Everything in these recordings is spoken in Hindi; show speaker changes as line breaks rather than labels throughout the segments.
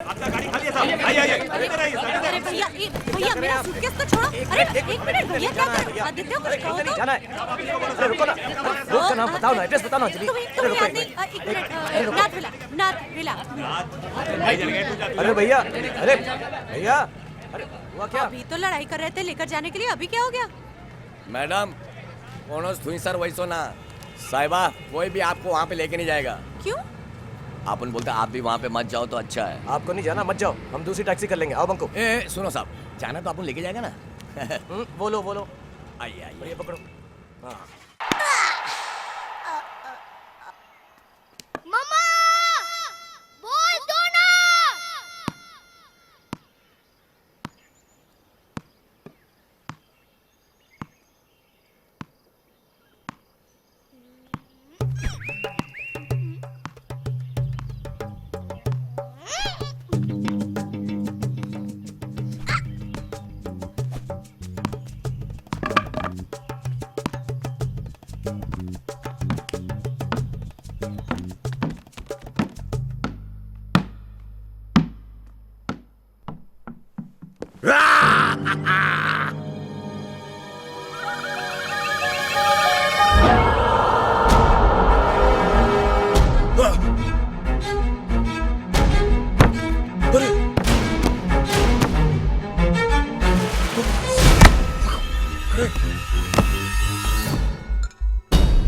अरे भैया भैया मेरा सूटकेस तो छोड़ो। अरे एक मिनट भैया, क्या कर आदित्य, कुछ कहो तो।
जाना है। अरे रुको ना, रोड का नाम बताओ ना, एड्रेस बताओ ना अंजलि।
तुम्हें याद नहीं? एक मिनट, नाथ विला।
अरे भैया, अरे भैया, अरे हुआ क्या?
अभी तो लड़ाई कर रहे थे लेकर जाने के लिए, अभी क्या हो गया?
मैडम कौन थुई सर वैसो ना साहिबा, कोई भी आपको वहाँ पे लेके नहीं जाएगा।
क्यों?
आपन बोलते आप भी वहाँ पे मत जाओ तो अच्छा है।
आपको नहीं जाना, मत जाओ, हम दूसरी टैक्सी कर लेंगे। आओ बंको।
सुनो साहब, जाना तो आपन लेके जाएगा ना।
बोलो।
आइए आइए।
ये पकड़ो। हाँ।
मम्मा बोल दो ना।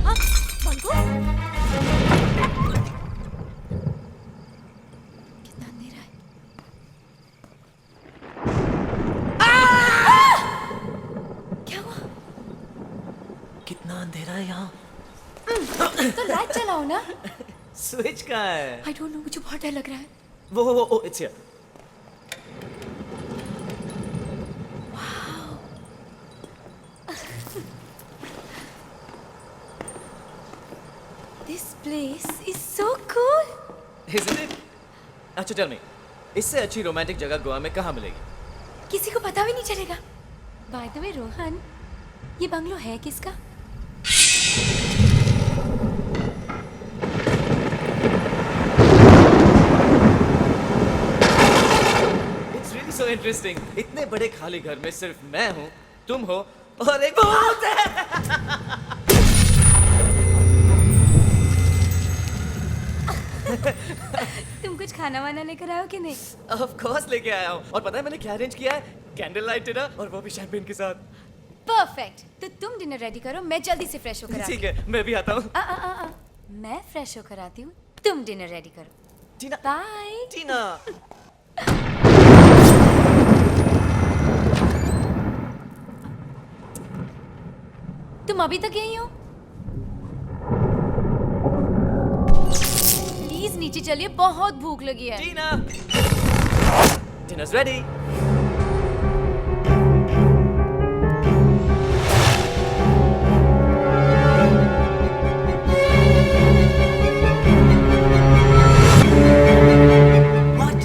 हाँ, बंको? कितना अंधेरा है। क्या हुआ?
कितना अंधेरा है यहाँ।
तो लाइट चलाओ ना।
स्विच कहाँ है?
आई डोंट नो, मुझे बहुत डर लग रहा है।
वो it's here.
This place is so cool.
Isn't it? अच्छा tell me, इससे अच्छी रोमांटिक जगह गोवा में कहाँ मिलेगी?
किसी को पता भी नहीं चलेगा। By the way, रोहन, ये बंगलो है किसका?
It's really so interesting. इतने बड़े खाली घर में सिर्फ मैं हूँ, तुम हो और एक भूत है।
तुम कुछ खाना वाना लेकर आए हो कि नहीं?
Of course लेके आया हूँ और पता है मैंने क्या अरेंज किया है? कैंडल लाइट डिनर और वो भी शैंपेन के साथ।
परफेक्ट। तो तुम डिनर रेडी करो, मैं जल्दी से फ्रेश होकर आती
ठीक है, मैं भी आता हूँ।
हूँ। मैं फ्रेश होकर आती हूँ, तुम डिनर रेडी करो।
टीना,
बाय।
टीना।
तुम अभी तक यहीं हो? प्लीज नीचे चलिए, बहुत भूख लगी है।
टीना। Dinner's ready. What?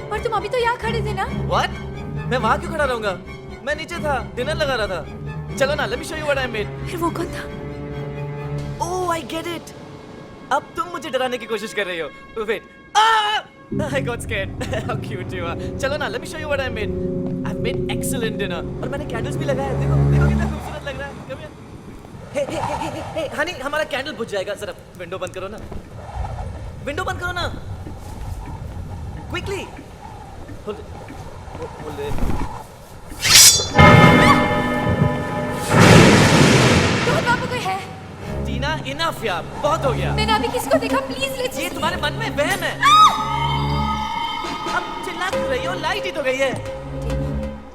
पर तुम अभी तो यहाँ खड़े थे ना?
What? मैं वहाँ क्यों खड़ा रहूँगा? मैं नीचे था, डिनर लगा रहा था। चलो ना, let me show you what I made.
फिर वो कौन था?
Oh, I get it. अब तुम मुझे डराने की कोशिश कर रही हो। Wait. I got scared. How cute you are. चलो ना, let me show you what I made. I've made excellent dinner. और मैंने कैंडल्स भी लगाए हैं। देखो कितना खूबसूरत लग रहा है। Come here. Hey, honey, हमारा कैंडल बुझ जाएगा। जरा विंडो बंद करो ना। विंडो बंद करो ना। Quickly. Hold it.
रोहन बाबू कोई है?
टीना, enough यार, बहुत हो गया।
मैंने अभी किसको देखा? Please let's.
ये तुम्हारे मन में वहम है। अब चिल्ला क्यों रही हो? लाइट ही तो गई है।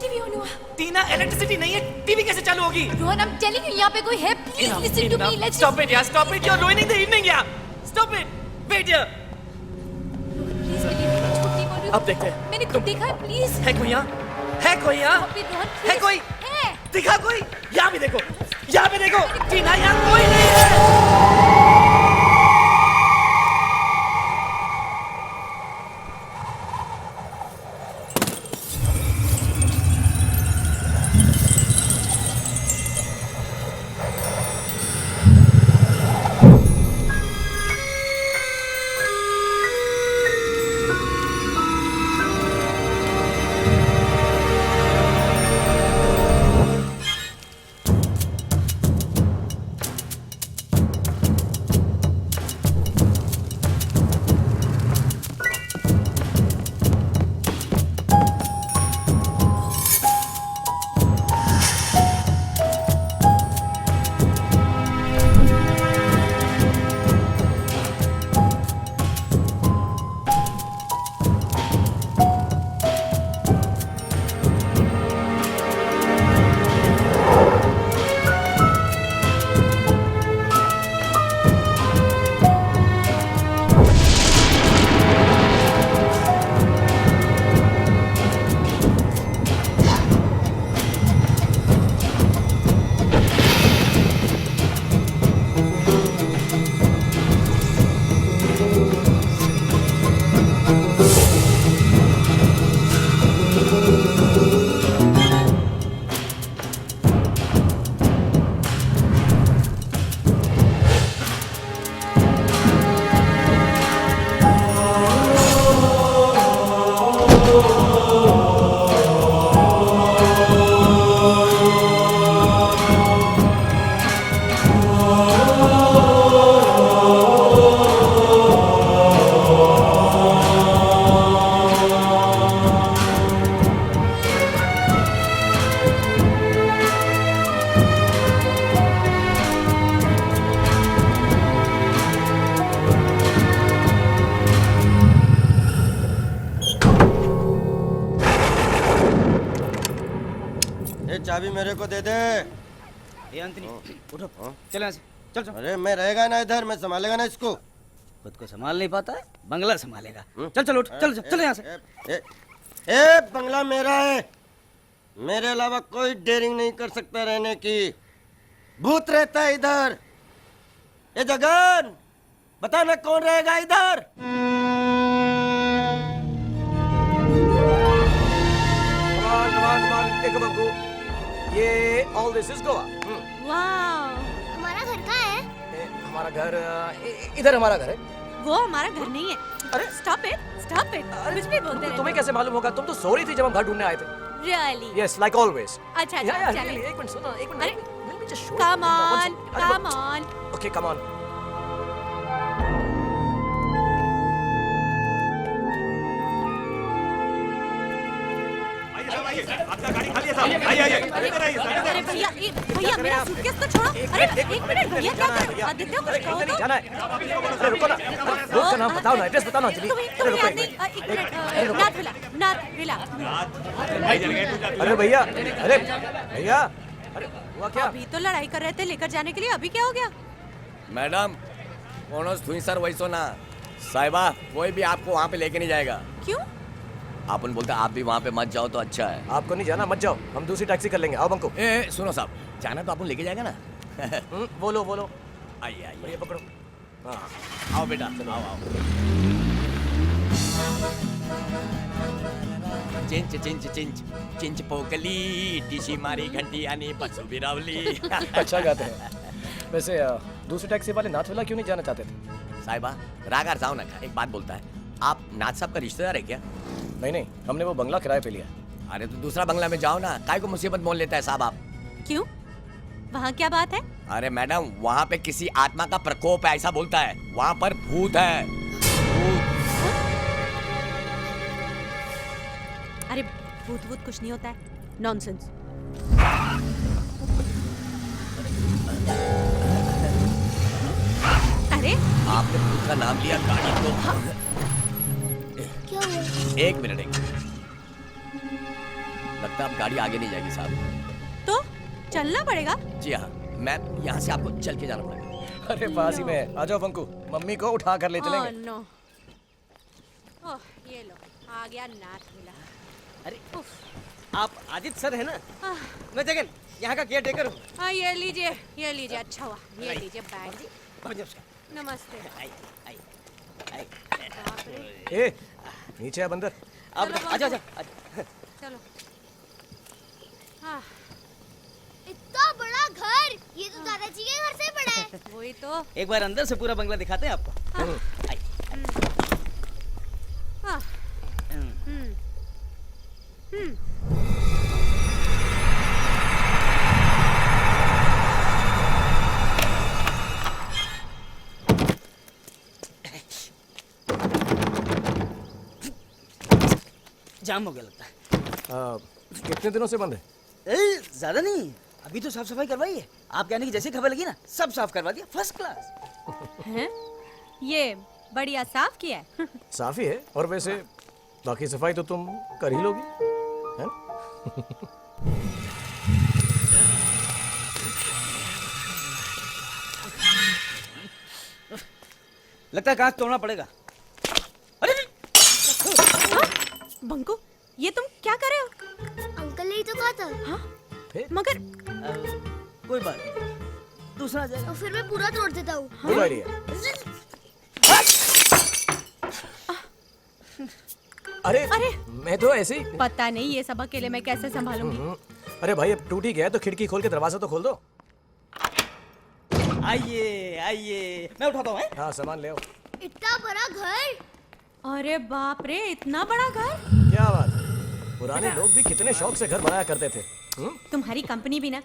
टीवी ऑन हुआ।
टीना, इलेक्ट्रिसिटी नहीं है, टीवी कैसे चालू होगी?
रोहन, I'm telling you, यहाँ पे कोई है। Please listen to me. Let's
Stop it, यार, stop it. You're ruining the evening, यार. Stop it. Wait here.
Please believe me, झूठ नहीं बोल रही हूँ।
अब देखते हैं।
मैंने खुद देखा है। प्लीज।
है कोई यहाँ? है कोई यहाँ?
Stop it, रोहन,
है
please.
कोई?
है।
दिखा कोई? यहाँ भी देखो, यहाँ भी देखो। टीना, यहाँ कोई नहीं है।
अरे चाबी मेरे को दे दे।
ए अंतनी उठो चल यहाँ से चल चल।
अरे मैं रहेगा ना इधर, मैं संभालेगा ना इसको।
खुद को संभाल नहीं पाता है बंगला संभालेगा। चल चल उठ चल चल यहाँ से।
ए बंगला मेरा है, मेरे अलावा कोई डेयरिंग नहीं कर सकता रहने की। भूत रहता है इधर। ए जगन, बताना कौन रहेगा इधर?
Come on, देखो बंकू, ये all this is Goa.
वाह,
हमारा घर कहाँ है?
हमारा घर इधर हमारा घर है।
वो हमारा घर नहीं है।
अरे
स्टॉप इट, कुछ भी बोलते रहते
तुम्हें कैसे मालूम होगा? तुम तो सो रही थी जब हम घर ढूंढने आए थे।
रियली?
Yes, like always.
अच्छा
Yeah, yeah,
चलें।
really, एक मिनट सुनो, एक
अरे,
minute. Let me just show you.
Come on,
One second.
come on.
Okay, come on.
अरे भैया भैया मेरा सूटकेस तो छोड़ो। अरे एक मिनट भैया, क्या कर रहे हो? आदित्य को कुछ कहो तो।
जाना है। अरे रुको ना, रोड का नाम बताओ ना, एड्रेस बताओ ना अंजलि। अरे रुको एक मिनट।
एक मिनट, नाथ रिलैक्स।
अरे भैया, अरे भैया, अरे हुआ क्या?
अभी तो लड़ाई कर रहे थे लेकर जाने के लिए, अभी क्या हो गया?
मैडम कोनोस थुई सर वैसो ना साहिबा, कोई भी आपको वहाँ पे लेके नहीं जाएगा।
क्यों?
आपन बोलते आप भी वहाँ पे मत जाओ तो अच्छा है।
आपको नहीं जाना, मत जाओ, हम दूसरी टैक्सी कर लेंगे। आओ बंको।
सुनो साहब, जाना तो आपन लेके जाएगा ना।
बोलो बोलो।
आइए आइए,
ये पकड़ो। हाँ,
आओ बेटा, चलो आओ आओ। चिंच चिंच चिंच चिंच पोकली टिशी मारी घंटी आनी बसु बिरावली।
अच्छा गाते हैं। वैसे दूसरी टैक्सी वाले नाथविला क्यों नहीं जाना चाहते थे?
साहिबा रागार जाओ ना, एक बात बोलता है, आप नाथ साहब का रिश्तेदार है क्या?
नहीं नहीं, हमने वो बंगला किराए पे लिया।
अरे तो दूसरा बंगला में जाओ ना, काय को मुसीबत मोल लेता है साहब आप?
क्यों? वहाँ क्या बात है?
अरे मैडम वहाँ पे किसी आत्मा का प्रकोप है ऐसा बोलता है, वहाँ पर भूत है।
अरे भूत भूत कुछ नहीं होता है, नॉनसेंस। अरे
आपने भूत का नाम लिया, गाड़ी तो
क्या हुआ?
एक मिनट लगता है अब गाड़ी आगे नहीं जाएगी साहब।
तो चलना पड़ेगा।
जी हाँ मैम, यहाँ से आपको चल के जाना पड़ेगा।
अरे पास ही में आ जाओ बंकू, मम्मी को उठा कर ले चलेंगे।
नो। ओह ये लो, आ गया नाथ मिला।
अरे आप आदित्य सर है ना? मैं जगन यहाँ का केयर टेकर हूँ।
हाँ ये लीजिए, अच्छा हुआ। ये लीजिए बैग। नमस्ते। बाप रे।
ए नीचे आ बंदर।
आप
चलो,
आजा आजा।
चलो। हाँ
इतना बड़ा घर, ये तो दादाजी के घर से बड़ा है।
वही तो।
एक बार अंदर से पूरा बंगला दिखाते हैं आपको। आइए।
हाँ।
जाम हो गया लगता है।
कितने दिनों से बंद है?
ज्यादा नहीं, अभी तो साफ सफाई करवाई है। आप कहने की जैसे खबर लगी ना, सब साफ करवा दिया, फर्स्ट क्लास।
हैं? ये बढ़िया साफ किया है।
साफ ही है, और वैसे बाकी सफाई तो तुम कर ही लोगी, है ना?
लगता है कांच तोड़ना पड़ेगा। अरे
बंकू, ये तुम क्या कर रहे हो?
अंकल ने ही तो कहा था।
हाँ?
फिर?
मगर
कोई बात नहीं, दूसरा जाएगा।
तो फिर मैं पूरा तोड़ देता हूँ।
Good idea. अरे
अरे!
मैं तो ऐसे ही।
पता नहीं ये सब अकेले मैं कैसे संभालूंगी।
अरे भाई अब टूट ही गया तो खिड़की खोल के दरवाजा तो खोल दो।
आइए आइए, मैं उठाता हूँ।
हाँ सामान ले आओ।
इतना बड़ा घर।
अरे बाप रे, इतना बड़ा घर।
क्या बात है, पुराने लोग भी कितने शौक से घर बनाया करते थे।
तुम्हारी कंपनी भी ना,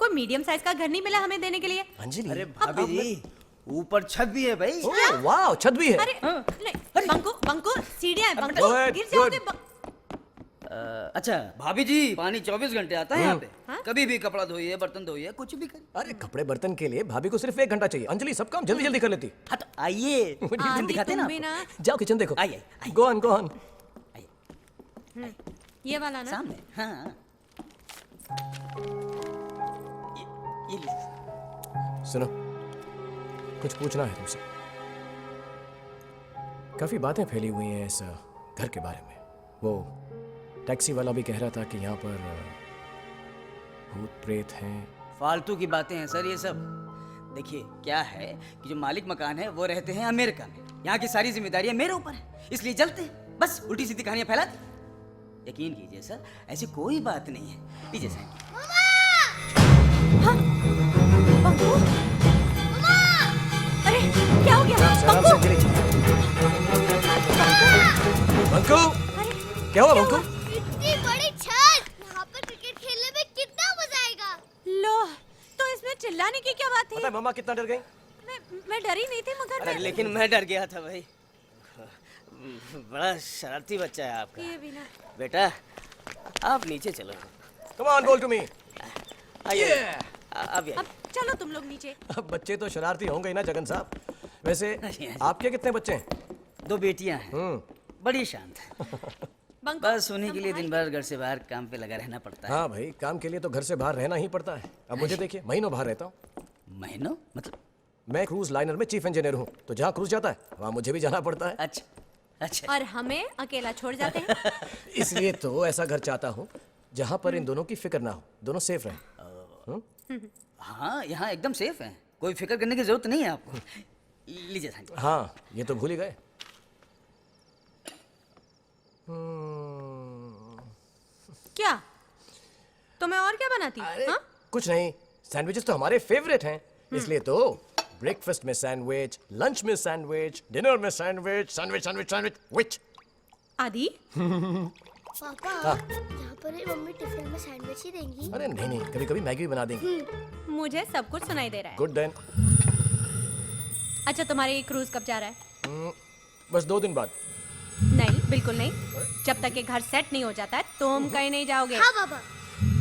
कोई मीडियम साइज का घर नहीं मिला हमें देने के लिए।
अंजलि,
अरे भाभी जी, ऊपर छत भी है भाई।
ओह वाह, छत भी है।
अरे नहीं, बंकू सीढ़ियां हैं, बंकू
Go ahead,
गिर
good.
जाओगे।
अच्छा भाभी जी, पानी 24 घंटे आता है यहाँ पे।
हाँ?
कभी भी कपड़ा धोइए, बर्तन धोइए, कुछ भी करिए।
अरे कपड़े बर्तन के लिए भाभी को सिर्फ 1 घंटा चाहिए। अंजलि सब काम जल्दी जल्दी कर लेती।
हाँ तो आइए, किचन
आदि
दिखाते हैं
तुम
ना
भी ना।
आपको।
जाओ किचन देखो।
आइए, आइए।
Go on.
आइए,
ये वाला ना।
सामने। हाँ ये लीजिए।
सुनो, कुछ पूछना है तुमसे। काफी बातें फैली हुई हैं इस घर के बारे में। वो टैक्सी वाला भी कह रहा था कि यहाँ पर भूत प्रेत हैं।
फालतू की बातें हैं सर ये सब। देखिए क्या है कि जो मालिक मकान है वो रहते हैं अमेरिका में। यहाँ की सारी जिम्मेदारियां मेरे ऊपर है, इसलिए जलते हैं। बस उल्टी सीधी कहानियां फैलाते। यकीन कीजिए सर, ऐसी कोई बात नहीं है। लीजिए सर।
हाँ? बंकू? अरे क्या हो गया?
आराम से अंजलि। बंकू, क्या हुआ बंकू?
इतनी बड़ी छत, यहाँ पर क्रिकेट खेलने में कितना मजा आएगा।
लो, तो इसमें चिल्लाने की क्या बात
पता
थी?
है मम्मा कितना डर गई?
मैं डरी नहीं थी मगर
अरे
मैं
लेकिन मैं डर गया था भाई। बड़ा शरारती बच्चा है आपका।
ये भी ना।
बेटा आप नीचे चलो।
कम ऑन, बोल टू मी।
आइए अब
अब चलो तुम लोग नीचे।
अब बच्चे तो शरारती होंगे ही ना जगन साहब। वैसे आपके कितने बच्चे हैं?
2 बेटियां हैं, बड़ी शांत है।
बंकू,
बस उन्हीं के लिए दिन भर घर से बाहर काम पे लगा रहना पड़ता है।
हाँ भाई, काम के लिए तो घर से बाहर रहना ही पड़ता है। अब मुझे देखिए, महीनों बाहर रहता हूँ।
महीनों मतलब?
मैं क्रूज लाइनर में चीफ इंजीनियर हूँ, तो जहाँ क्रूज जाता है वहाँ मुझे भी जाना पड़ता है।
अच्छा अच्छा।
और हमें अकेला छोड़ जाते हैं।
इसलिए तो ऐसा घर चाहता हूँ जहाँ पर इन दोनों की फिक्र ना हो, दोनों सेफ रहें।
हाँ यहाँ एकदम सेफ है, कोई फिक्र करने की जरूरत नहीं है आपको। लीजिए साहब।
हाँ, ये तो भूल ही गए।
क्या? तो मैं और क्या बनाती? हाँ?
कुछ नहीं, सैंडविचेस तो हमारे फेवरेट हैं, इसलिए तो ब्रेकफास्ट में सैंडविच, लंच में सैंडविच, डिनर में सैंडविच, सैंडविच सैंडविच सैंडविच विच।
आदि?
पापा, यहाँ पर ही मम्मी टिफिन में सैंडविच ही देंगी।
अरे नहीं नहीं, कभी कभी मैगी भी बना देंगे।
मुझे सब कुछ सुनाई दे रहा है।
Good then.
अच्छा, तुम्हारे ये क्रूज कब जा रहा है?
बस 2 दिन बाद।
नहीं, बिल्कुल नहीं। जब तक ये घर सेट नहीं हो जाता है तुम कहीं नहीं जाओगे।
हाँ पापा।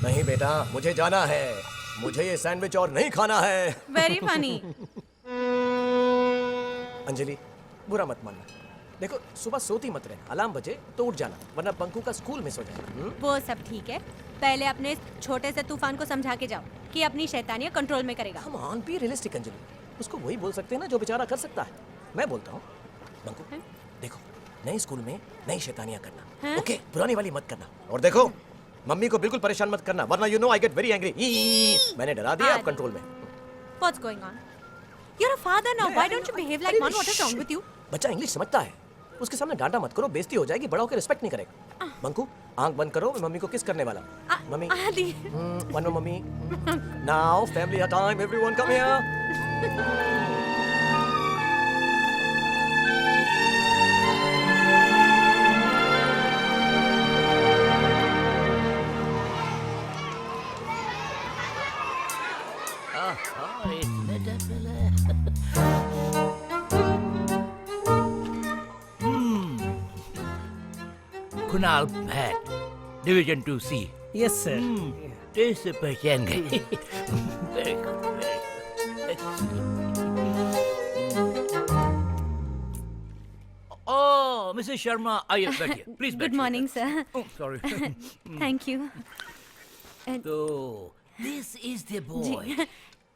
नहीं बेटा, मुझे जाना है। मुझे ये सैंडविच और नहीं खाना है।
Very funny.
अंजलि, बुरा मत मानना। देखो, सुबह सोती मत रहना, अलार्म बजे तो उठ जाना, वरना पंकु का स्कूल मिस हो जाएगा।
वो सब ठीक है, पहले अपने इस छोटे से तूफान को समझा के जाओ कि अपनी शैतानियां कंट्रोल में करेगा।
हम ऑन बी रियलिस्टिक अंजलि, उसको वही बोल सकते हैं ना जो बेचारा कर सकता है। मैं बोलता हूँ पंकु, देखो नए स्कूल में नई शैतानियां करना, ओके? पुरानी वाली मत करना। और देखो, मम्मी को बिल्कुल परेशान मत करना, वरना you know I get very angry. मैंने डरा दिया, आप कंट्रोल में।
What's going on? You're a father now. Why don't you behave like one? What is wrong with you?
बच्चा इंग्लिश समझता है, उसके सामने डांटा मत करो, बेइज्जती हो जाएगी, बड़ा होकर रिस्पेक्ट नहीं करेगा। पंकु, आंख बंद करो, मैं मम्मी को किस करने वाला। Mummy,
Aadi.
One more mummy. Now family time, everyone come here.
Kunal Bhatt, division 2C।
Yes sir.
Test से पहचान गए। Very good, very good. Oh, Mrs. Sharma, आइए बैठिए, please
Good morning, sir.
Sorry.
Thank you.
So, this is the boy.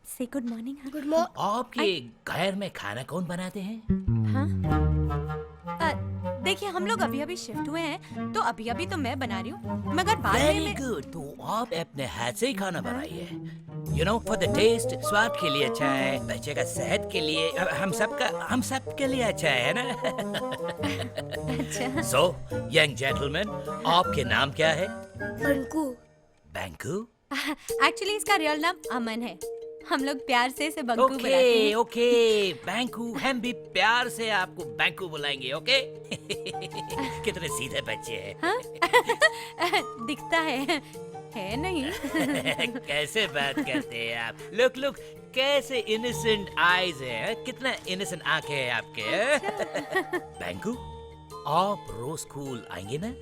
Say good morning.
Good morning.
आपके घर में खाना कौन बनाते हैं?
देखिए, हम लोग अभी अभी शिफ्ट हुए हैं, तो अभी अभी तो मैं बना रही हूँ, मगर बाद में
वेरी गुड। तो आप अपने हाथ से ही खाना बनाइए। You know, for the taste, स्वाद के लिए अच्छा है, बच्चे का सेहत के लिए, हम सब के लिए अच्छा है ना।
अच्छा।
सो यंग जेंटलमैन, आपके नाम क्या है?
बंकू।
बैंकू?
एक्चुअली इसका रियल नाम अमन है, हम लोग प्यार से इसे बंकू बुलाते हैं।
ओके, बैंकू, हम भी प्यार से आपको बैंकू बुलाएंगे, ओके? कितने सीधे बच्चे हैं।
हाँ? दिखता है नहीं।
कैसे बात करते हैं आप? लुक, कैसे इनोसेंट आईज है, कितना इनोसेंट आंखें हैं आपके। बैंकू, आप रोज स्कूल आएंगे ना?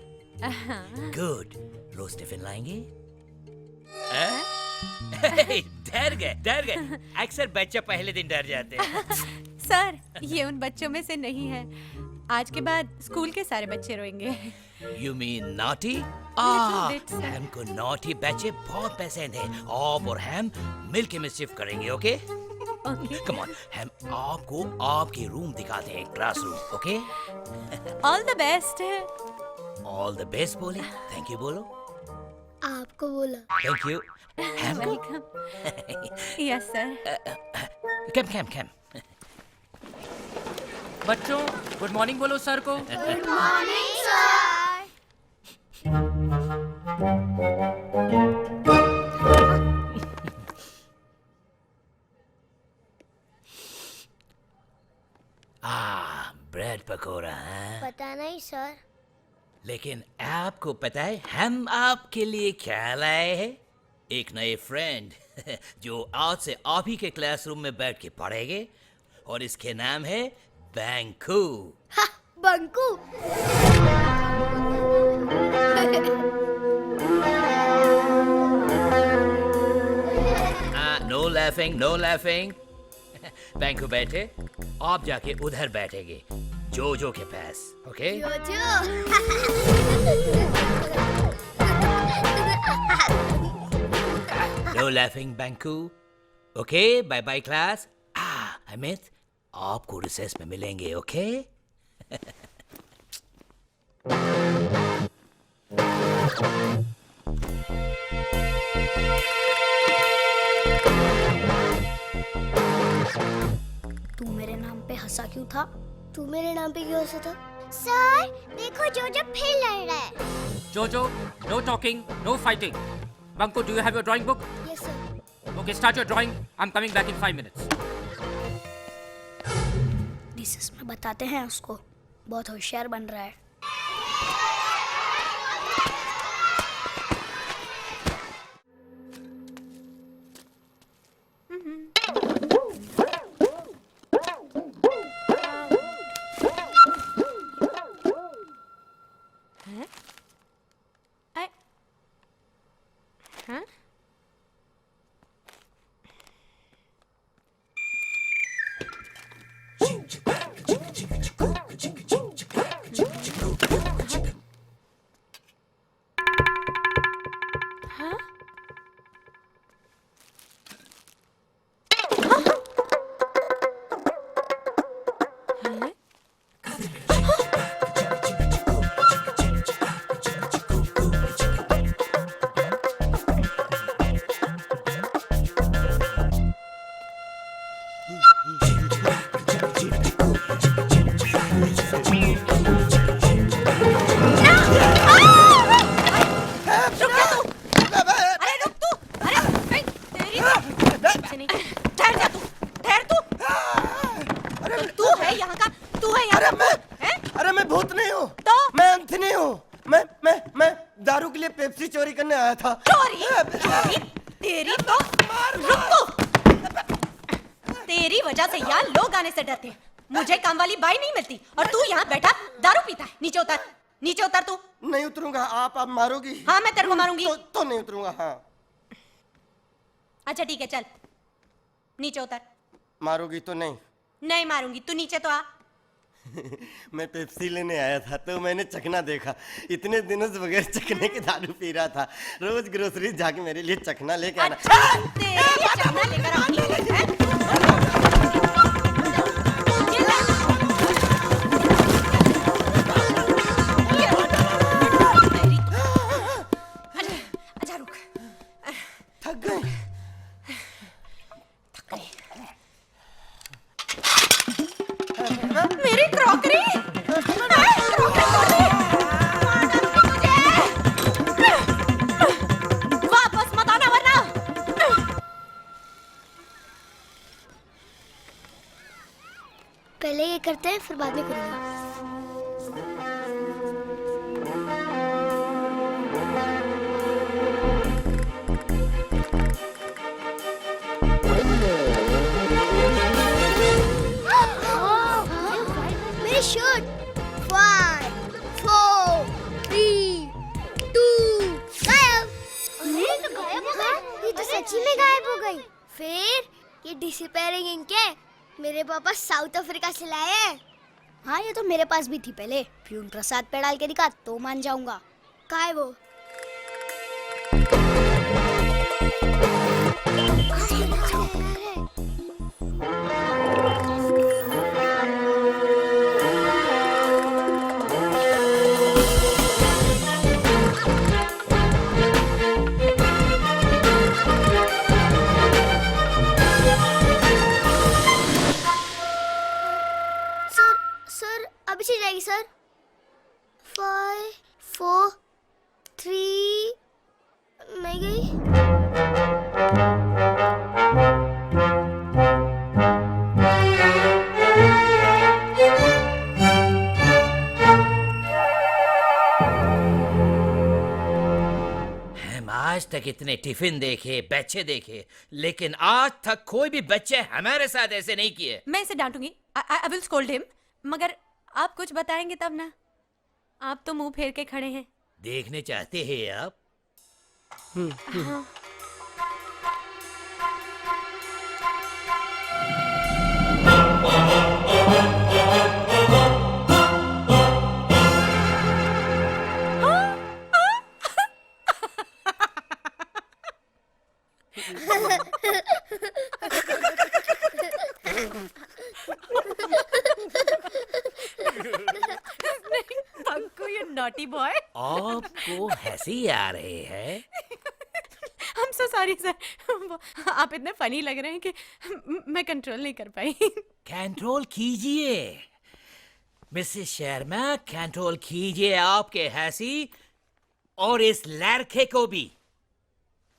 गुड, रोज टिफिन लाएंगे? डर गए। अक्सर बच्चे पहले दिन डर जाते हैं।
सर, ये उन बच्चों में से नहीं है। आज के बाद स्कूल के सारे बच्चे रोएंगे।
You mean naughty?
bit, sir.
हैम को naughty बच्चे बहुत पसंद है। आप और हैम मिलके मिसचिफ करेंगे, ओके?
ओके।
Come on, हैम आपको आपके रूम दिखाते हैं, classroom, okay?
All the best है।
All the best बोले, thank you बोलो,
आपको बोला।
thank you. हैम को,
वेलकम। Yes sir.
come.
बच्चों गुड मॉर्निंग बोलो सर को।
Good morning sir.
Bread pakora, हाँ?
पता नहीं सर।
लेकिन आपको पता है हम आपके लिए क्या लाए हैं? एक नए फ्रेंड जो आज से आप ही के क्लासरूम में बैठ के पढ़ेंगे और इसके नाम है बैंकू।
हा, बंकू।
No laughing. बैंकू बैठे, आप जाके उधर बैठेंगे जोजो के पास, okay? No laughing Banku, okay? Bye bye class. Amit, आपको रिसेस में मिलेंगे, ओके?
तू मेरे नाम पे हंसा क्यों था? तू मेरे नाम पे क्यों हंसा था? सर देखो जोजो फिर लड़ रहा है।
Jojo no talking no fighting. Banko do you have your drawing book?
Yes sir.
Okay start your drawing. I am coming back in 5 minutes।
Recess में बताते हैं उसको, बहुत होशियार बन रहा है।
अरे मैं भूत नहीं हूँ।
तो?
मैं एंथनी हूँ। मैं दारू के लिए पेप्सी चोरी करने आया था।
चोरी? तेरी तो रुक तो। तेरी वजह से यहाँ लोग आने से डरते हैं। मुझे काम वाली बाई नहीं मिलती और तू यहाँ बैठा दारू पीता है। नीचे उतर तू।
नहीं उतरूंगा। आप मारोगी?
हाँ मैं तेरे को मारूंगी।
तो नहीं उतरूंगा। हाँ
अच्छा ठीक है चल नीचे उतर।
मारोगी तो नहीं?
नहीं मारूंगी, तू नीचे तो आ।
मैं पेप्सी लेने आया था तो मैंने चखना देखा। इतने दिनों से बगैर चखने के दारू पी रहा था। रोज ग्रोसरी जाके मेरे लिए चखना लेके आना।
अच्छा तेरे लिए चखना लेकर आऊंगी हैं? ये ले। तेरी- अच्छा रुक।
थक गए।
मेरी क्रॉकरी वापस मत आना वरना।
पहले ये करते हैं फिर बाद में करूंगा। मेरी शर्ट 5 4 3 2 गायब। अरे ये तो गायब हो गई। ये तो सच्ची में गायब हो गई। फिर ये डिसअपीयरिंग इंक है मेरे पापा साउथ अफ्रीका से लाए हैं। हाँ ये तो मेरे पास भी थी पहले, फ्यून प्रसाद पे डाल के दिखा तो मान जाऊंगा। कहाँ है वो? सर अभी चल जाएगी सर। 5 4 3 नहीं गई।
हम आज तक इतने टिफिन देखे, बच्चे देखे, लेकिन आज तक कोई भी बच्चे हमारे साथ ऐसे नहीं किए।
मैं इसे डांटूंगी। I will scold him. मगर आप कुछ बताएंगे तब ना। आप तो मुंह फेर के खड़े हैं।
देखने चाहते हैं आप?
हाँ। बंकू ये नॉटी बॉय।
आपको हंसी आ रही है?
I'm so sorry sir. आप इतने फनी लग रहे हैं कि मैं कंट्रोल नहीं कर पाई।
कंट्रोल कीजिए मिसेस शर्मा, कंट्रोल कीजिए आपके हंसी और इस लड़के को भी।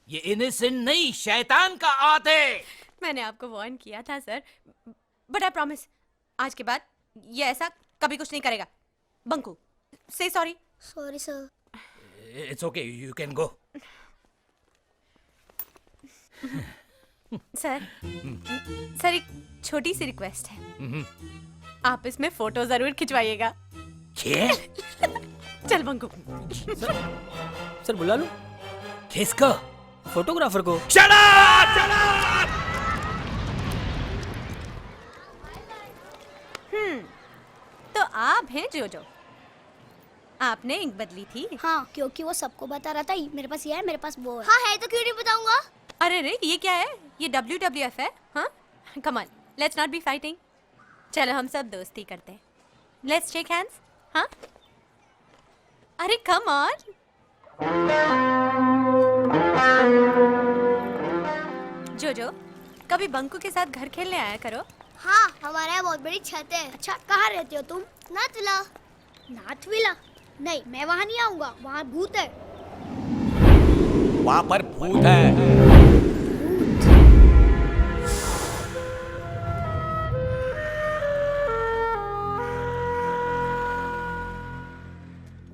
ये इनोसेंट नहीं, शैतान का आते।
मैंने आपको वार्न किया था सर, बट आई प्रॉमिस आज के बाद ये ऐसा कभी कुछ नहीं करेगा। बंकू से sorry.
Sorry sir.
It's okay, you can go.
Sir sir एक छोटी सी रिक्वेस्ट है। आप इसमें फोटो जरूर खिंचवाइएगा।
क्या?
चल बंकू।
सर बुला लूं?
किसको?
फोटोग्राफर को।
चला चला।
तो आप हैं जोजो। आपने इंक बदली थी।
हाँ क्योंकि वो सबको बता रहा था मेरे पास ये है, मेरे पास वो है। हाँ है तो क्यों नहीं बताऊंगा?
अरे रे ये क्या है? ये WWF है। हाँ come on, let's not be fighting. चलो हम सब दोस्ती करते हैं। Let's shake hands. हाँ अरे कम ऑन। जोजो कभी बंकू के साथ घर खेलने आया करो।
हाँ हमारे यहाँ बहुत बड़ी छत है। अच्छा कहाँ रहते हो तुम? नाथविला। नाथविला? नहीं मैं वहाँ नहीं आऊँगा, वहाँ भूत है।
वहाँ पर भूत है।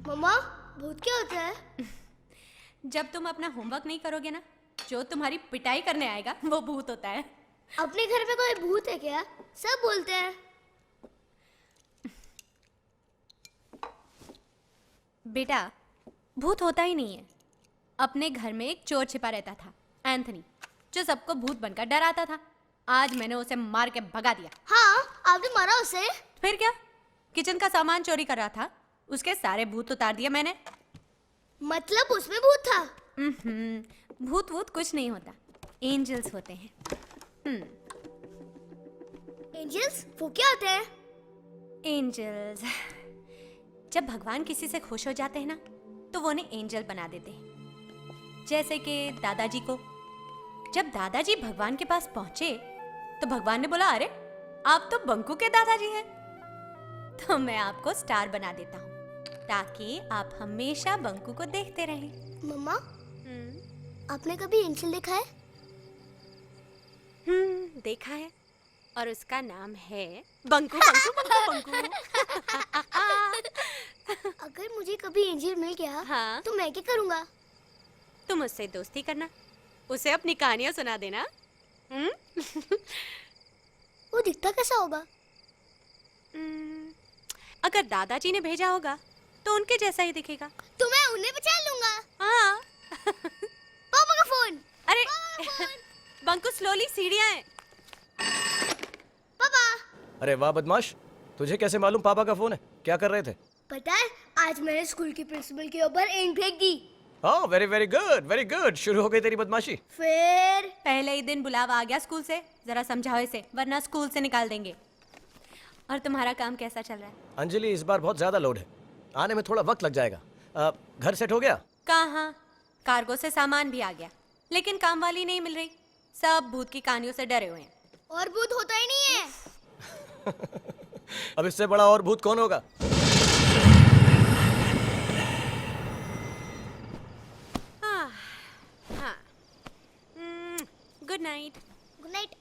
मम्मा भूत क्या होता है?
जब तुम अपना होमवर्क नहीं करोगे ना, जो तुम्हारी पिटाई करने आएगा वो भूत होता है।
अपने घर में कोई भूत है क्या? सब बोलते हैं।
बेटा भूत होता ही नहीं है। अपने घर में एक चोर छिपा रहता था, एंथनी, जो सबको भूत बनकर डराता था। आज मैंने उसे मार के भगा दिया।
हाँ आपने मारा उसे?
फिर क्या, किचन का सामान चोरी कर रहा था, उसके सारे भूत उतार दिए मैंने।
मतलब उसमें भूत था?
भूत वूत कुछ नहीं होता, एंजल्स होते हैं।
एंजल्स वो क्या होते हैं?
एंजल्स जब भगवान किसी से खुश हो जाते हैं ना, तो वो उन्हें एंजल बना देते हैं। जैसे कि दादाजी को, जब दादाजी भगवान के पास पहुंचे तो भगवान ने बोला, अरे आप तो बंकू के दादाजी हैं, तो मैं आपको स्टार बना देता हूँ ताकि आप हमेशा बंकू को देखते रहें।
मम्मा आपने कभी एंजल देखा है?
देखा है, और उसका नाम है बंकू। बंकू बंकू बंकू।
अगर मुझे कभी एंजल मिल गया
हाँ?
तो मैं क्या करूँगा?
तुम उससे दोस्ती करना, उसे अपनी कहानियां सुना देना।
वो दिखता कैसा होगा?
अगर दादाजी ने भेजा होगा तो उनके जैसा ही दिखेगा।
तो मैं उन्हें पहचान लूंगा।
हाँ।
पापा का फोन।
अरे बंकू स्लोली, सीढ़ियां हैं।
पापा।
अरे वाह बदमाश, तुझे कैसे मालूम पापा का फोन है? क्या कर रहे थे?
पता है आज मैंने स्कूल की प्रिंसिपल के ऊपर ईंट फेंक दी।
हाँ, very very good, very good. शुरू हो गई तेरी बदमाशी।
फिर
पहले ही दिन बुलावा आ गया स्कूल से। जरा समझाओ इसे, वरना स्कूल से निकाल देंगे। और तुम्हारा काम कैसा चल रहा है?
अंजलि, इस बार बहुत ज्यादा लोड है, आने में थोड़ा वक्त लग जाएगा। घर सेट हो गया?
कहाँ, कार्गो से सामान भी आ गया, लेकिन काम वाली नहीं मिल रही। सब भूत की कहानियों से डरे हुए हैं।
और भूत होता ही नहीं है।
अब इससे बड़ा और भूत कौन होगा?
हाँ। Good night.
Good night.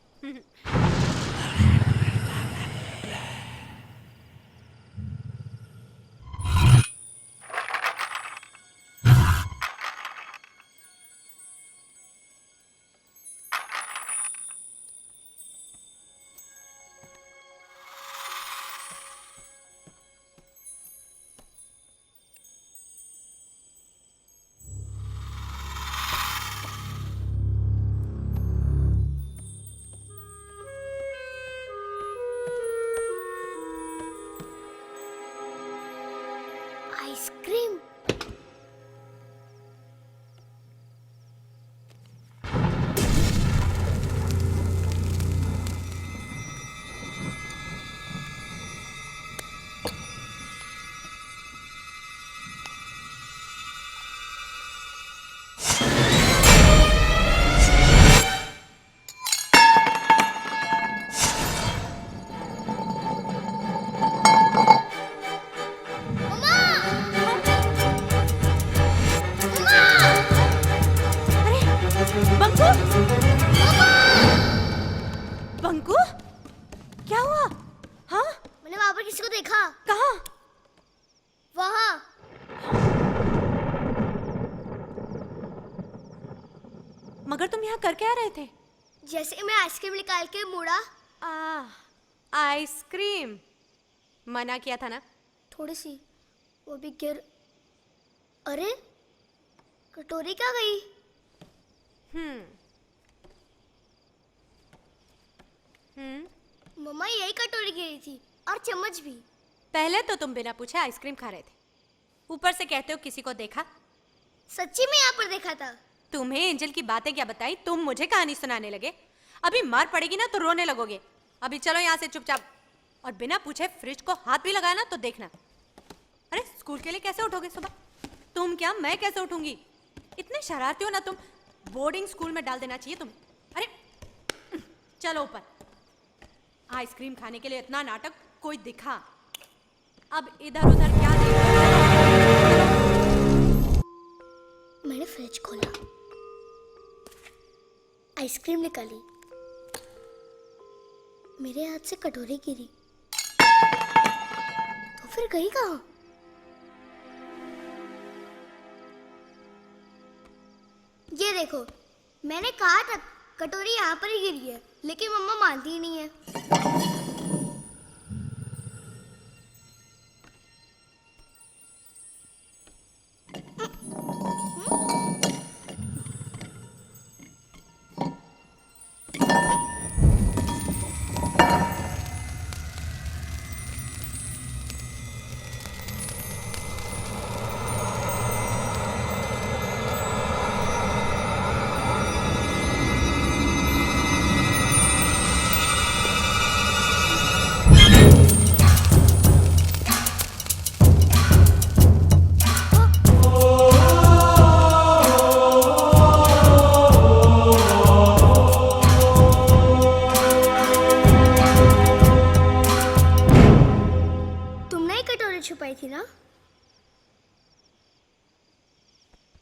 Ice cream.
Banku! Banku, क्या हुआ? हाँ?
मैंने वहां पर किसी को देखा।
कहाँ?
वहाँ।
मगर तुम यहाँ कर क्या रहे थे?
जैसे मैं आइसक्रीम निकाल के मुड़ा।
आइसक्रीम मना किया था ना?
थोड़ी सी, वो भी गिर। अरे कटोरी क्या गई? मम्मा यही कटोरी गिरी थी और चम्मच भी।
पहले तो तुम बिना पूछे आइसक्रीम खा रहे थे, ऊपर से कहते हो किसी को देखा।
सच्ची में यहाँ पर देखा था।
तुम्हें एंजल की बातें क्या बताई, तुम मुझे कहानी सुनाने लगे। अभी मार पड़ेगी ना तो रोने लगोगे। अभी चलो यहाँ से चुपचाप। और बिना पूछे फ्रिज को हाथ भी लगाया ना तो देखना। अरे स्कूल के लिए कैसे उठोगे सुबह? तुम क्या, मैं कैसे उठूंगी? इतने शरारती हो ना तुम। बोर्डिंग स्कूल में डाल देना चाहिए तुम्हें। अरे चलो ऊपर। आइसक्रीम खाने के लिए इतना नाटक, कोई दिखा। अब इधर उधर क्या देख रहे हो?
मैंने फ्रिज खोला, आइसक्रीम निकाली, मेरे हाथ से कटोरी गिरी, तो फिर गई कहाँ? ये देखो, मैंने कहा था कटोरी यहाँ पर ही गिरी है, लेकिन मम्मा मानती ही नहीं है। छुपाई थी ना?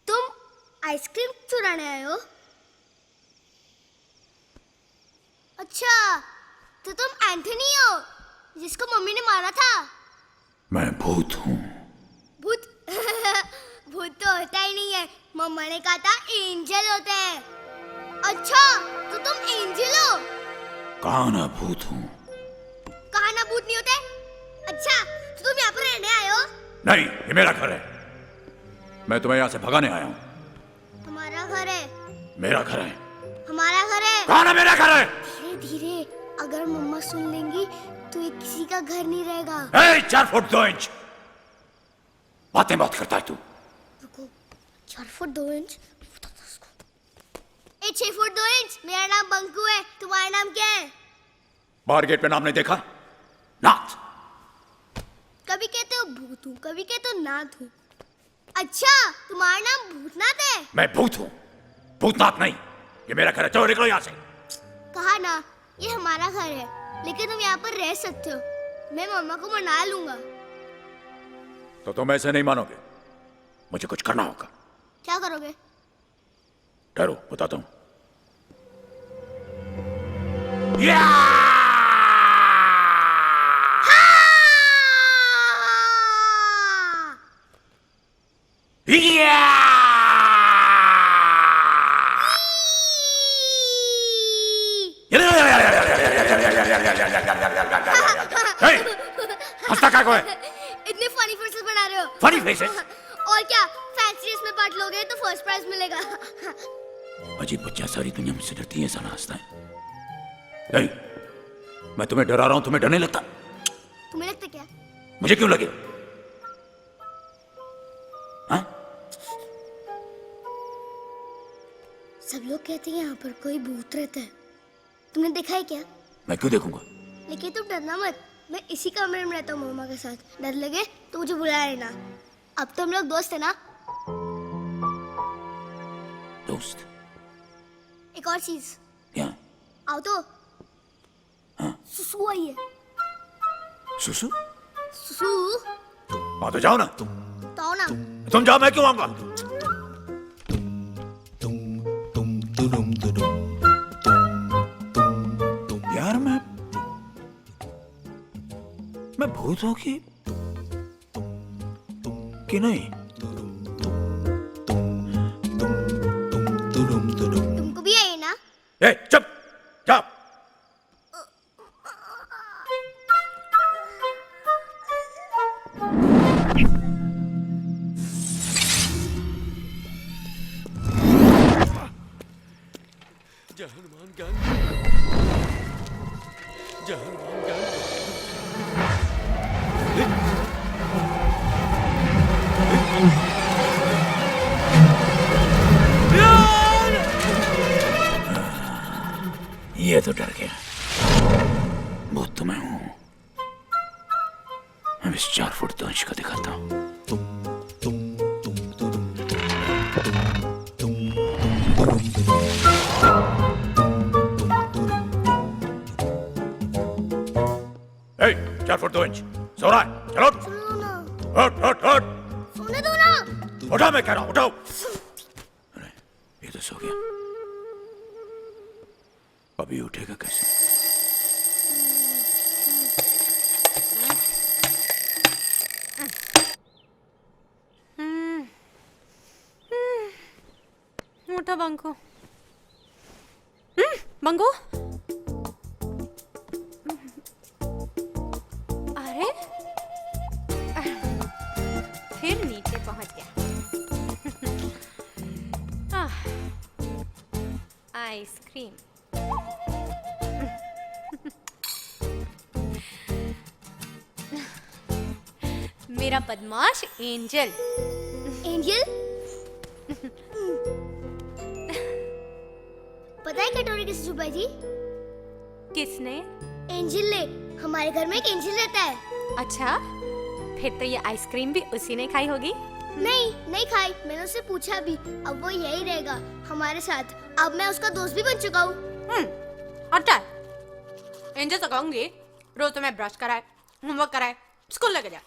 तुम आइसक्रीम चुराने आए हो? अच्छा, तो तुम एंथनी हो जिसको मम्मी ने मारा था?
मैं भूत हूँ।
भूत? भूत तो होता ही नहीं है, मम्मा ने कहा था एंजल होते हैं। अच्छा, तो तुम एंजल हो?
कहाँ ना भूत हूँ।
कहाँ ना भूत नहीं होते? अच्छा, तो तुम यहाँ पर रहने आए हो?
नहीं, ये मेरा घर है। मैं तुम्हें यहाँ से भगाने आया हूँ।
हमारा घर है।
मेरा घर है।
हमारा घर है।
कहाँ ना मेरा घर है?
धीरे धीरे, अगर मम्मा सुन लेंगी तो ये किसी का घर नहीं रहेगा।
ए, 4 फुट 2 इंच बातें मत करता है तू।
रुको, 4 फुट 2 इंच? 6 foot 2 inch. मेरा नाम बंकू है, तुम्हारा नाम क्या है?
बाहर गेट पे नाम नहीं देखा? नाथ।
कभी कहते हो भूत हूँ, कभी कहते हो नाथ हूँ। अच्छा, तुम्हारा नाम भूतनाथ है?
मैं भूत हूँ, भूतनाथ नहीं। ये मेरा घर है, चलो निकलो यहाँ से।
कहा ना, ये हमारा घर है, लेकिन तुम यहाँ पर रह सकते हो। मैं मम्मा को मना लूंगा।
तो तुम ऐसे नहीं मानोगे, मुझे कुछ करना होगा।
क्या करोगे?
ठहरो, बताता हूँ। हंसता क्या है?
इतने फनी फेसेस बना रहे हो।
Funny faces?
और क्या, फैंसी रेस में पार्ट लोगे तो फर्स्ट प्राइज मिलेगा।
अजीब बच्चा, सारी दुनिया मुझसे डरती है, ऐसा ना हंसता है। मैं तुम्हें डरा रहा हूं, तुम्हें डर नहीं लगता?
तुम्हें लगता क्या?
मुझे क्यों लगे? हाँ?
सब लोग कहते हैं यहाँ पर कोई भूत रहता है। तुमने देखा है क्या?
मैं क्यों देखूंगा?
लेकिन तुम डरना मत, मैं इसी कमरे में रहता हूँ मम्मा के साथ। डर लगे तो मुझे बुला लेना। अब तो हम लोग दोस्त है ना?
दोस्त?
एक और चीज।
क्या?
आओ तो।
हाँ?
सुसु आई है।
सुसु?
सुसु?
हाँ तो जाओ ना।
तो आओ ना।
तुम जाओ, मैं क्यों आऊंगा? यार मैं भूत हूं कि नहीं?
तुमको भी आई ना?
ए, चुप, जाओ। ये तो डर गया। भूत तो मैं हूं। अब इस 4 फुट 2 इंच का दिखाता हूं। ए, 4 फुट 2 इंच सो रहा है? चलो हट हट हट।
सोने दो ना।
उठा, मैं कह रहा हूं, उठाओ। अरे ये तो सो गया, अभी उठेगा कैसे?
उठा बंको। बंको, अरे फिर नीचे पहुंच गया। आइसक्रीम। मेरा बदमाश एंजल।
एंजल? पता है कटोरी किसने छुपाई थी?
किसने?
एंजल ने। हमारे घर में एक एंजल रहता है।
अच्छा, फिर तो ये आइसक्रीम भी उसी ने खाई होगी।
नहीं खाई, मैंने उससे पूछा भी। अब वो यही रहेगा हमारे साथ। अब मैं उसका दोस्त भी बन चुका हूँ।
अच्छा, एंजल से कहूंगी रोज तुम्हें ब्रश कराए, होमवर्क कराए, स्कूल लेके जाए।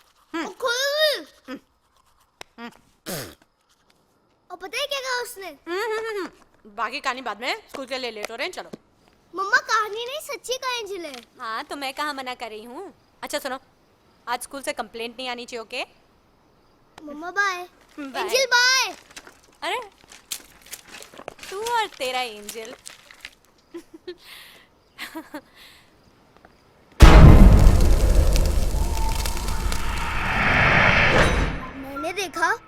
और पता है क्या कहा उसने?
बाकी कहानी बाद में, स्कूल के लिए लेट हो रहे हैं, चलो।
मम्मा कहानी नहीं, सच्ची का एंजल है।
हाँ तो मैं कहाँ मना कर रही हूँ। अच्छा सुनो, आज स्कूल से कंप्लेंट नहीं आनी चाहिए, okay?
Mama bye.
Bye.
Angel bye.
अरे तू और तेरा एंजल।
मैंने देखा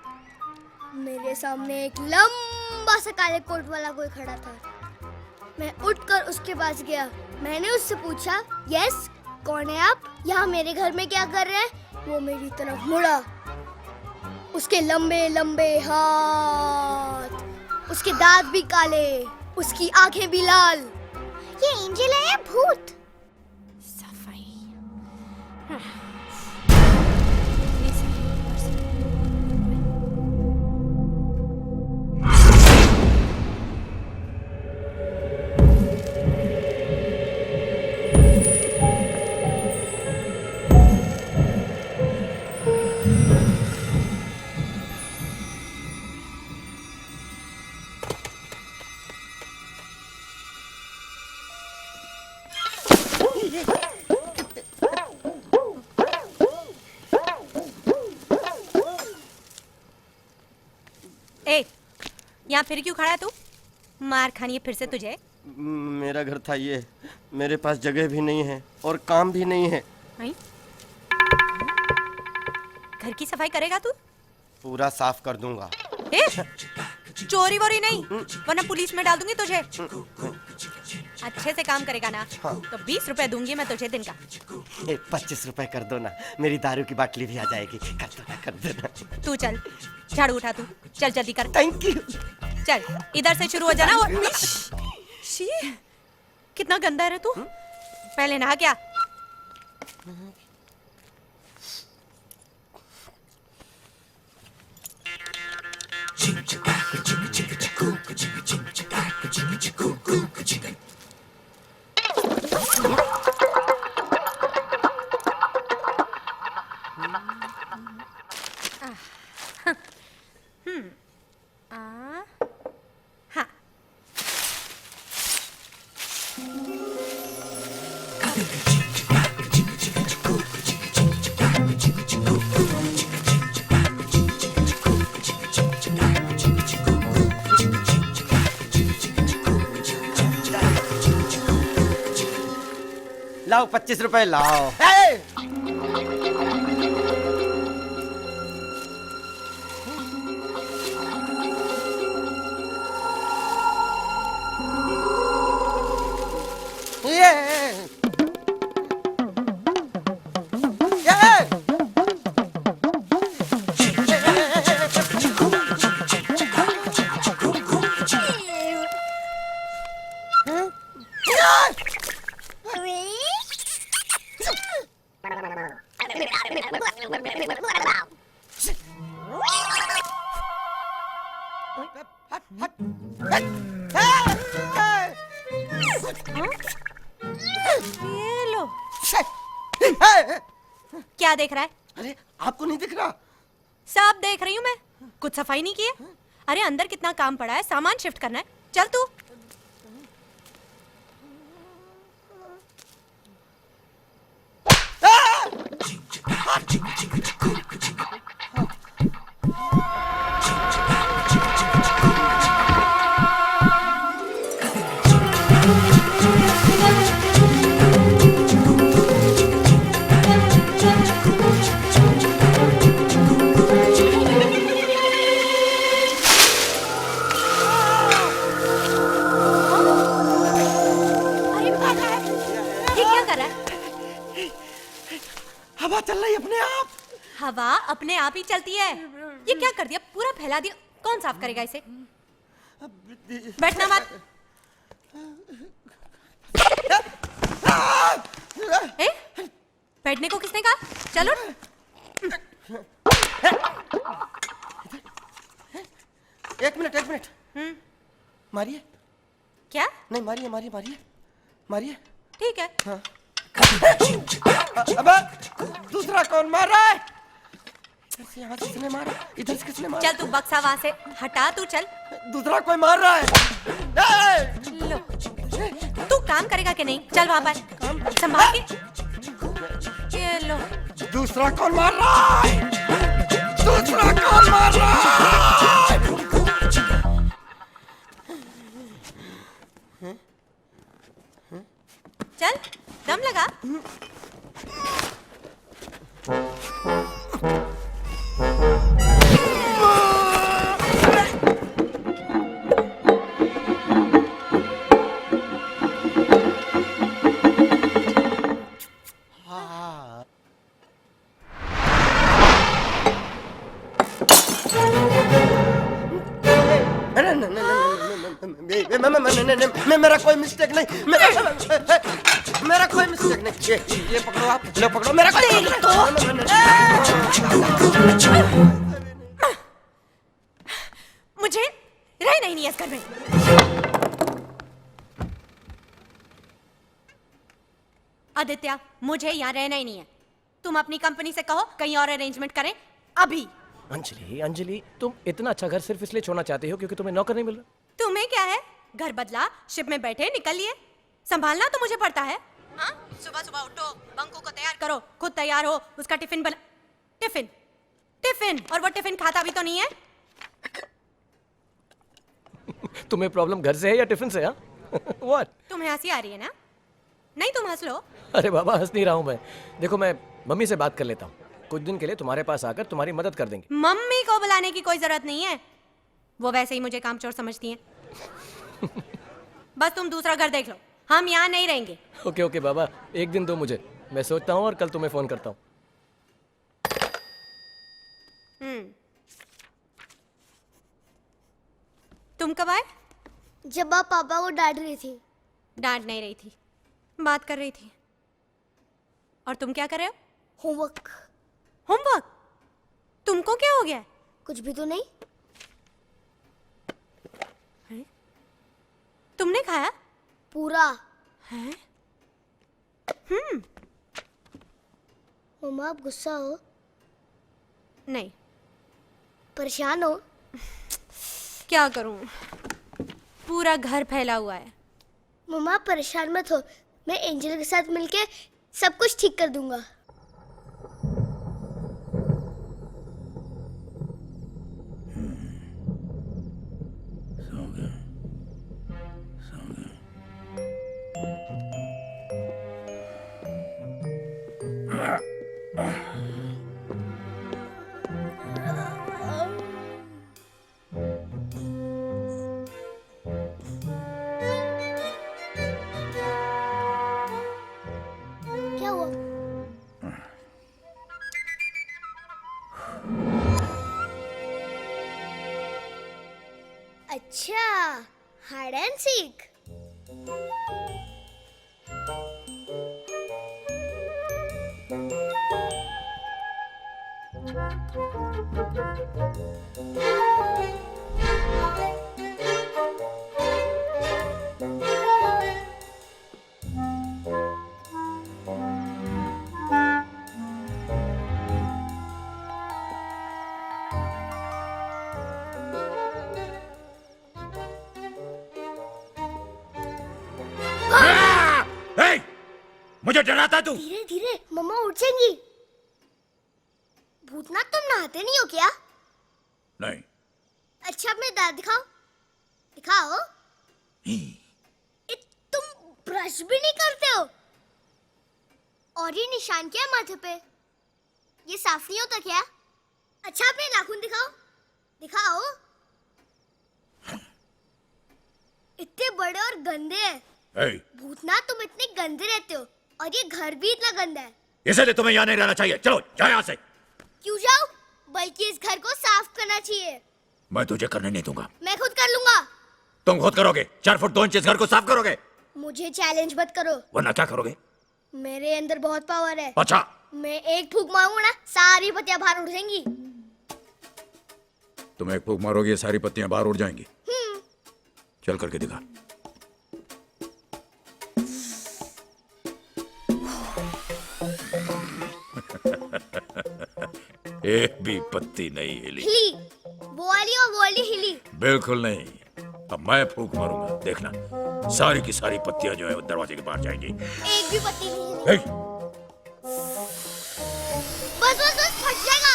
मेरे सामने एक लंबा सा काले कोट वाला कोई खड़ा था। मैं उठकर उसके पास गया। मैंने उससे पूछा, यस कौन है आप, यहाँ मेरे घर में क्या कर रहे हैं? वो मेरी तरफ मुड़ा। उसके लंबे लंबे हाथ, उसके दांत भी काले, उसकी आंखें भी लाल। ये एंजल है या भूत?
सफाई। ए, यहाँ फिर क्यों खड़ा है तू? मार खानी है फिर से तुझे।
मेरा घर था ये, मेरे पास जगह भी नहीं है और काम भी नहीं है।
नहीं? घर की सफाई करेगा तू?
पूरा साफ कर दूंगा।
ए, चोरी वोरी नहीं, वरना पुलिस में डाल दूंगी तुझे। अच्छे से काम करेगा ना
हाँ।
तो 20 रुपए दूंगी मैं तुझे दिन का।
25 रुपए कर दो ना, मेरी दारू की बाटली भी आ जाएगी। कर दो ना।
तू चल, झाड़ू उठा तू, चल जल्दी कर।
Thank you.
चल इधर से शुरू हो जाना। और शी, कितना गंदा है रे तू। पहले नहा क्या? हाँ।
लाओ 25 रुपए लाओ। ये लो। क्या देख रहा है? अरे आपको नहीं दिख रहा?
सब देख रही हूँ मैं। कुछ सफाई नहीं की है? अरे अंदर कितना काम पड़ा है, सामान शिफ्ट करना है। चल तू।
हवा चल रही अपने आप।
हवा अपने आप ही चलती है। ये क्या कर दिया? पूरा फैला दिया। कौन साफ करेगा इसे? बैठना मत। ए? बैठने को किसने कहा? चलो।
एक मिनट। मारिए।
क्या?
नहीं मारिए।
ठीक है।
हाँ। अब दूसरा कौन मार रहा है? इधर से यहाँ किसने मारा? इधर से किसने मारा?
चल तू बक्सा वहां से हटा। तू चल।
दूसरा कोई मार रहा है।
लो। तू काम करेगा कि नहीं? चल वहां पर संभाल के। ये लो।
दूसरा कौन मार रहा है? दूसरा कौन मार रहा है?
चल दम लगा।
मेरा कोई मिस्टेक नहीं, मेरा कोई मिस्टेक नहीं। ये पकड़ो, आप लो पकड़ो, मेरा कोई
मुझे रहना ही नहीं है इस घर में। आदित्य, मुझे यहाँ रहना ही नहीं है। तुम अपनी कंपनी से कहो कहीं और अरेंजमेंट करें अभी।
अंजलि, अंजलि, तुम इतना अच्छा घर सिर्फ इसलिए छोड़ना चाहती हो क्योंकि तुम्हें नौकर नहीं मिल रहा?
तुम्हें क्या है, घर बदला, शिप में बैठे निकल लिए, संभालना तो मुझे पड़ता है। हाँ, सुबह सुबह उठो, बंकू को तैयार करो, खुद तैयार हो, उसका टिफिन बना। टिफिन टिफिन, और वो टिफिन खाता भी तो नहीं है।
तुम्हें प्रॉब्लम घर से है या टिफिन से? हाँ व्हाट?
तुम्हें हंसी आ रही है ना? नहीं, तुम हंस लो।
अरे बाबा, हंस नहीं रहा हूँ मैं। देखो, मैं मम्मी से बात कर लेता हूँ, कुछ दिन के लिए तुम्हारे पास आकर तुम्हारी मदद कर देंगे।
मम्मी को बुलाने की कोई जरूरत नहीं है, वो वैसे ही मुझे कामचोर समझती हैं। बस तुम दूसरा घर देख लो, हम यहाँ नहीं रहेंगे।
ओके ओके बाबा, एक दिन दो मुझे, मैं सोचता हूँ और कल तुम्हें फोन करता हूँ।
तुम कब आए?
जब आप पापा को डांट रही थी।
डांट नहीं रही थी, बात कर रही थी। और तुम क्या कर रहे हो?
होमवर्क।
होमवर्क? तुमको क्या हो गया है?
कुछ भी तो नहीं।
तुमने खाया?
पूरा।
हैं?
मम्मा, आप गुस्सा हो?
नहीं।
परेशान हो?
क्या करूं, पूरा घर फैला हुआ है।
मम्मा, परेशान मत हो, मैं एंजल के साथ मिलके सब कुछ ठीक कर दूंगा। क्या हुआ? अच्छा, हाइड एंड सीक।
मुझे डराता तू?
धीरे धीरे, मम्मा उठ जाएंगी। भूतनाथ, तुम नहाते नहीं हो क्या?
नहीं।
अच्छा, अपने दांत दिखाओ। दिखाओ। तुम ब्रश भी नहीं करते हो। और ये निशान क्या है माथे पे? ये साफ नहीं होता क्या? अच्छा, अपने नाखून दिखाओ। दिखाओ। इतने बड़े और गंदे हैं। भूतनाथ, तुम इतने गंदे रहते हो और ये घर भी इतना गंदा है।
इसलिए तुम्हें यहाँ नहीं रहना चाहिए। चलो जाओ यहाँ से।
क्यों जाओ? बल्कि इस घर को साफ करना चाहिए।
मैं तुझे करने नहीं दूंगा।
मैं खुद कर लूंगा।
तुम खुद करोगे? 4 फुट 2 इंच इस घर को साफ करोगे?
मुझे चैलेंज मत करो।
वरना क्या करोगे?
मेरे अंदर बहुत पावर है।
अच्छा,
मैं एक फूंक मारूंगा ना, सारी पत्तियां बाहर उड़ जाएंगी।
तुम एक फूंक मारोगे, सारी पत्तियां बाहर उड़ जाएंगी। चल करके दिखा। एक भी पत्ती नहीं हिली।
हिली, वो वाली और वो वाली हिली।
बिल्कुल नहीं। अब मैं फूंक मारूंगा, देखना सारी की सारी पत्तियां जो है वो दरवाजे के बाहर जाएंगी।
एक भी पत्ती नहीं हिली। बस बस बस, फट जाएगा।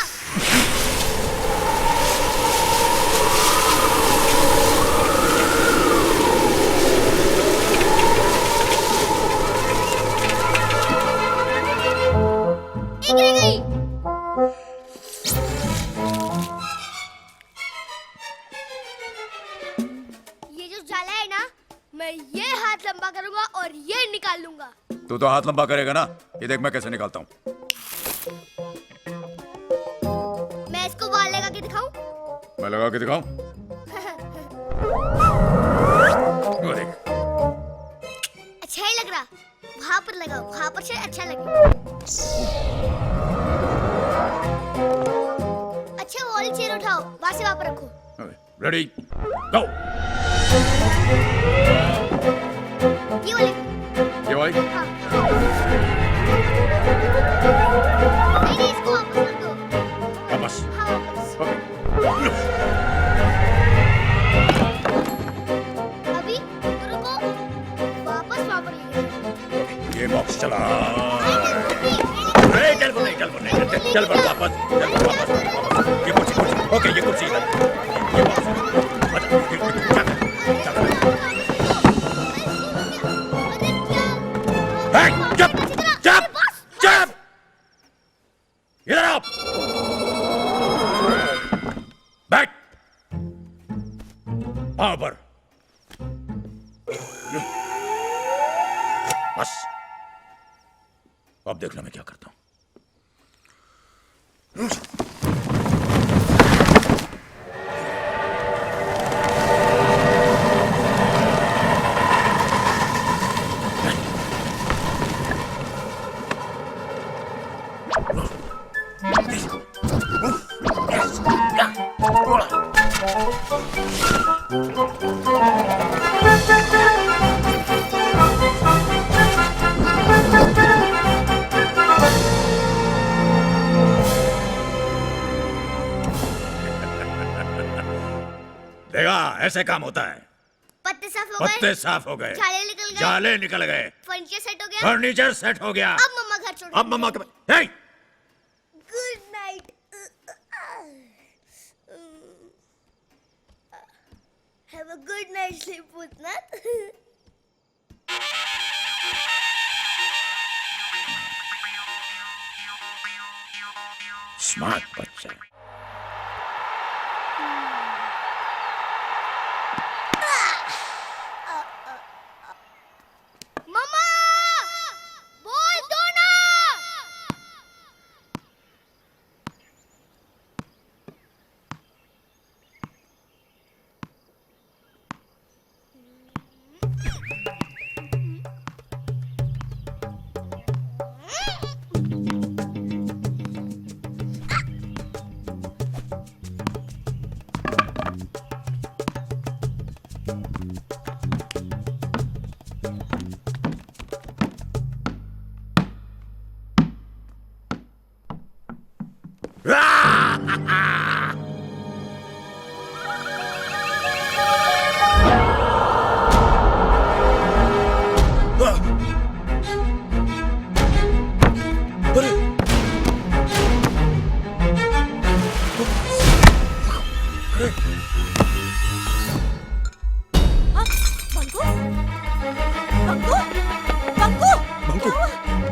एक रह गई। ये जो जाला है ना, मैं ये हाथ लंबा करूंगा और ये निकाल लूंगा।
तू तो हाथ लंबा करेगा ना, ये देख मैं कैसे निकालता हूँ।
मैं इसको वहां लगा के दिखाऊं?
मैं लगा के दिखाऊं? रेडी गो।
ये वाले।
ये वाली
हाँ। नहीं, इसको वापस कर दो।
वापस।
हाँ, वापस।
ओके
अभी रुको, वापस वहाँ पर ले जाओ।
ये बॉक्स चला।
नहीं,
चल चल वापस ये कुर्सी ओके ये कुर्सी इधर ये बॉक्स चल चुप इधर आओ बैठ पाँव पर बस अब देखना मैं क्या करता हूं। देखा ऐसे काम होता है।
पत्ते साफ हो गए।
पत्ते साफ हो गए,
जाले निकल गए।
जाले निकल गए,
फर्नीचर सेट हो गया।
फर्नीचर सेट हो गया।
अब मम्मा घर छोड़।
अब मम्मा के hey
good night. Have a good night sleep Bhootnath.
Smart बच्चा।
मम्मा बोल दो ना।
हाँ, बंकू? बंकू? बंकू?
बंकू?
क्या हुआ?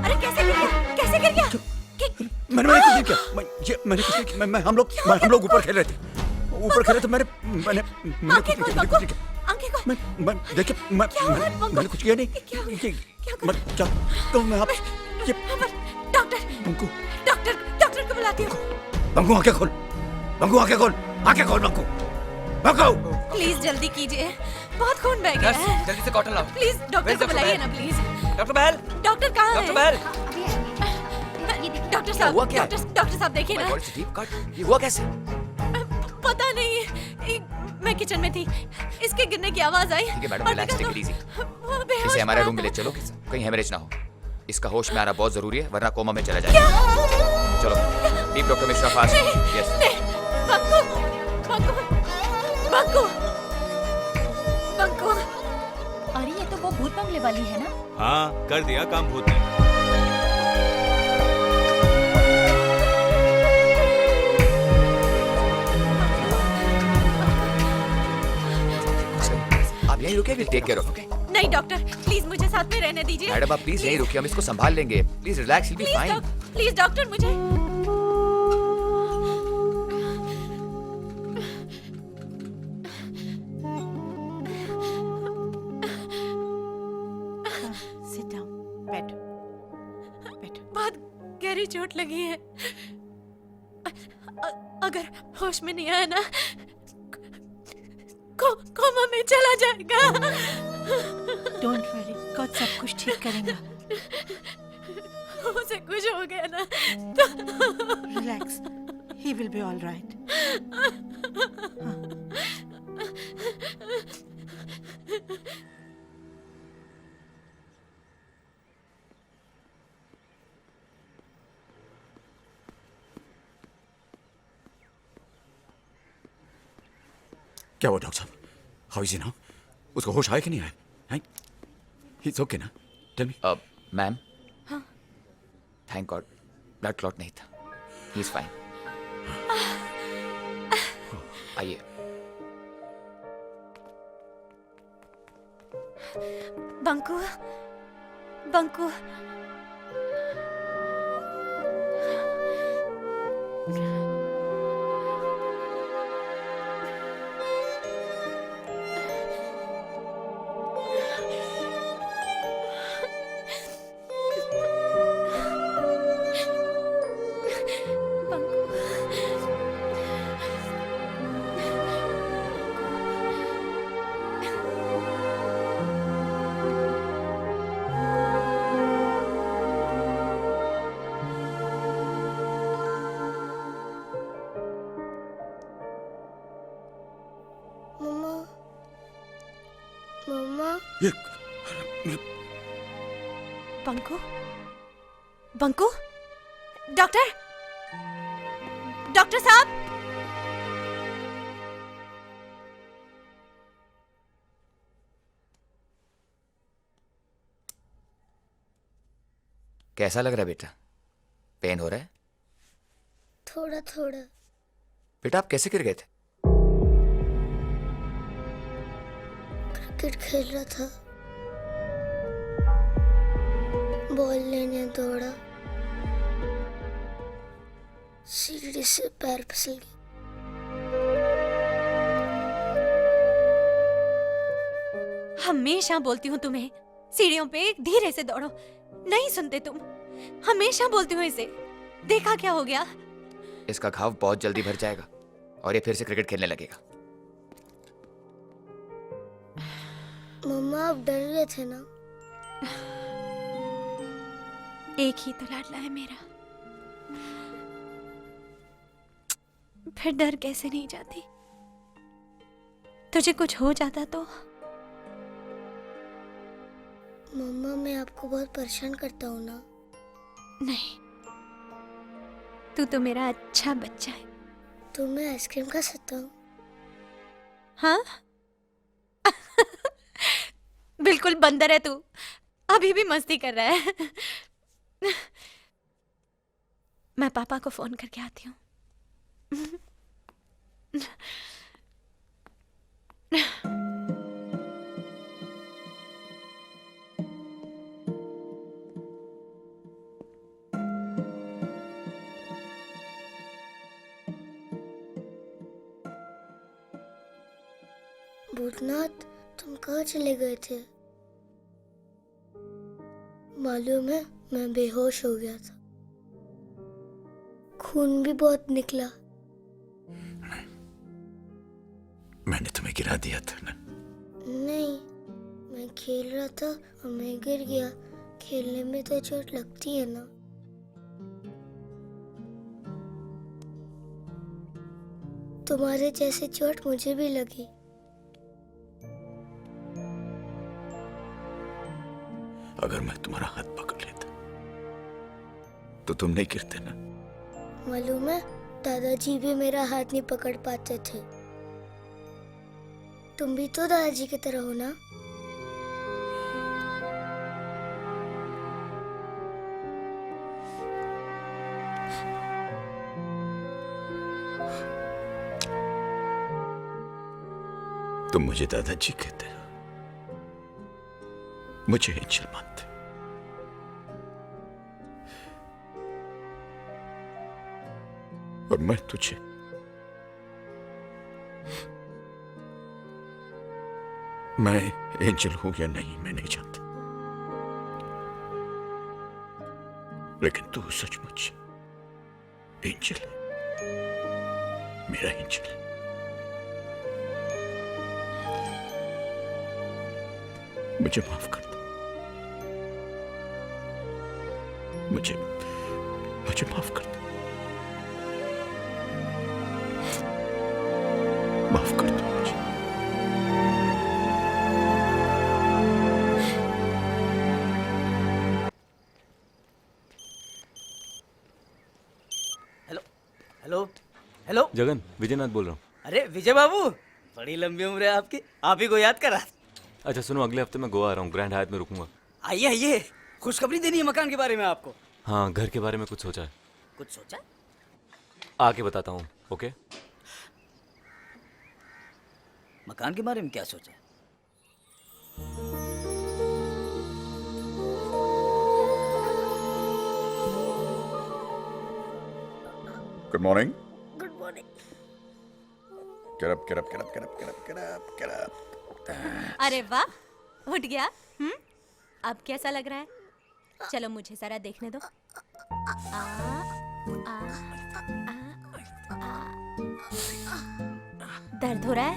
अरे कैसे गिर गया? कैसे गिर गया?
मैंने कुछ नहीं किया। मैंने कुछ नहीं किया। हम लोग ऊपर खेल रहे थे। ऊपर खेल रहे थे। मैंने
आंखें खोल बंकू। आंखें खोल।
देखिए मैंने कुछ किया नहीं। क्या कहूँ मैं आप ये
डॉक्टर
बंकू
डॉक्टर को बुलाती हूँ।
बंकू आंखें खोल। बंकू आंखें खोल। आंखें खोल बंकू। बंकू
प्लीज जल्दी कीजिए, बहुत खून बह गया है।
जल्दी से कॉटन लाओ।
प्लीज डॉक्टर को बुलाइए ना प्लीज।
Doctor Bahl.
डॉक्टर कहाँ है?
डॉक्टर बहल।
डॉक्टर साहब,
हुआ क्या है?
डॉक्टर साहब देखिए ना।
ये हुआ कैसे?
पता नहीं, मैं किचन में थी, इसके गिरने की आवाज आई।
ठीक है madam, relax, take it easy. इसे हमारे रूम में ले चलो, कहीं हेमरेज ना हो। इसका होश में आना बहुत जरूरी है, वरना कोमा में चला जाएगा। चलो team doctor Mishra fast. Yes
Banku Banku Banku Banku.
अरे ये तो वो भूत बंगले वाली है ना।
हाँ, कर दिया काम भूत ने।
आप यहीं रुके, will take care of. Okay
नहीं डॉक्टर, प्लीज मुझे साथ में रहने दीजिए।
मैडम आप प्लीज यहीं रुकिए, हम इसको संभाल लेंगे। Please relax, will be fine.
Please doctor मुझे।
सिट डाउन, बैठो।
बहुत गहरी चोट लगी है। अगर होश में नहीं आया ना, कोमा में चला जाएगा।
डोंट वरी, गॉड सब कुछ ठीक करेगा।
उसे कुछ हो गया ना
relax, he will be all right.
क्या हुआ डॉक्टर साहब? How is he now? उसको होश आया कि नहीं आया? हैं? He's okay ना? Tell me.
Ma'am, thank God blood clot नहीं था. He is fine. आइए.
बंकू, बंकू,
मम्मा, मम्मा,
बंकू, बंकू, डॉक्टर, डॉक्टर साहब.
कैसा लग रहा है बेटा? पेन हो रहा है?
थोड़ा थोड़ा.
बेटा आप कैसे गिर गए थे?
क्रिकेट खेल रहा था, बॉल लेने दौड़ा, सीढ़ी से पैर फिसल गया.
हमेशा बोलती हूँ तुम्हें, सीढ़ियों पे धीरे से दौड़ो. नहीं सुनते तुम. हमेशा बोलती हूँ इसे. देखा क्या हो गया?
इसका घाव बहुत जल्दी भर जाएगा और ये फिर से क्रिकेट खेलने लगेगा.
मम्मा आप डर गए थे ना?
एक ही तो लाडला है मेरा, फिर डर कैसे नहीं जाती? तुझे कुछ हो जाता तो?
मम्मा मैं आपको बहुत परेशान करता हूँ ना?
नहीं, तू तो मेरा अच्छा बच्चा है.
तो मैं आइसक्रीम खा सकता हूँ?
हाँ. बिल्कुल बंदर है तू. अभी भी मस्ती कर रहा है. मैं पापा को फोन करके आती हूँ.
भूतनाथ तुम कहाँ चले गए थे? मालूम है मैं बेहोश हो गया था, खून भी बहुत निकला.
मैंने तुम्हें गिरा दिया था ना?
नहीं, मैं खेल रहा था और मैं गिर गया. खेलने में तो चोट लगती है ना? तुम्हारे जैसे चोट मुझे भी लगी.
अगर मैं तुम्हारा हाथ पकड़ लेता तो तुम नहीं गिरते ना?
मालूम है दादाजी भी मेरा हाथ नहीं पकड़ पाते थे. तुम भी तो दादाजी की तरह हो ना?
तुम मुझे दादाजी कहते हो, मुझे एंजल मानते. और मैं तुझे मैं एंजल हूं या नहीं मैं नहीं जानता, लेकिन तू सचमुच एंजल है, मेरा एंजल. मुझे माफ कर दो. मुझे माफ कर दो. माफ कर दो मुझे.
Hello hello hello.
Jagan, Vijaynath बोल रहा हूँ.
अरे विजय बाबू,
बड़ी लंबी उम्र है आपकी, आप ही को याद करा।
अच्छा सुनो, अगले हफ्ते मैं गोवा आ रहा हूँ, ग्रैंड हायत में रुकूंगा।
आइए आइए, खुशखबरी देनी है मकान के बारे में आपको।
हाँ, घर के बारे में कुछ सोचा है,
कुछ सोचा?
आके बताता हूँ। ओके?
मकान के बारे में क्या सोचा?
Good morning.
Good morning.
Get up, get up, get up, get up, get up, get up, get up.
अरे वाह, उठ गया। अब कैसा लग रहा है? चलो मुझे जरा देखने दो। आ, आ, आ, दर्द हो रहा है?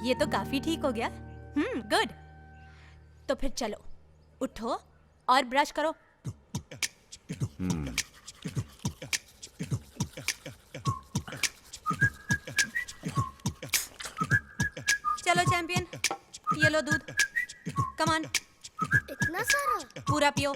ये तो काफी ठीक हो गया। गुड। तो फिर चलो, उठो और ब्रश करो। चलो चैंपियन, ये लो दूध। Come on.
इतना सारा?
पूरा पियो।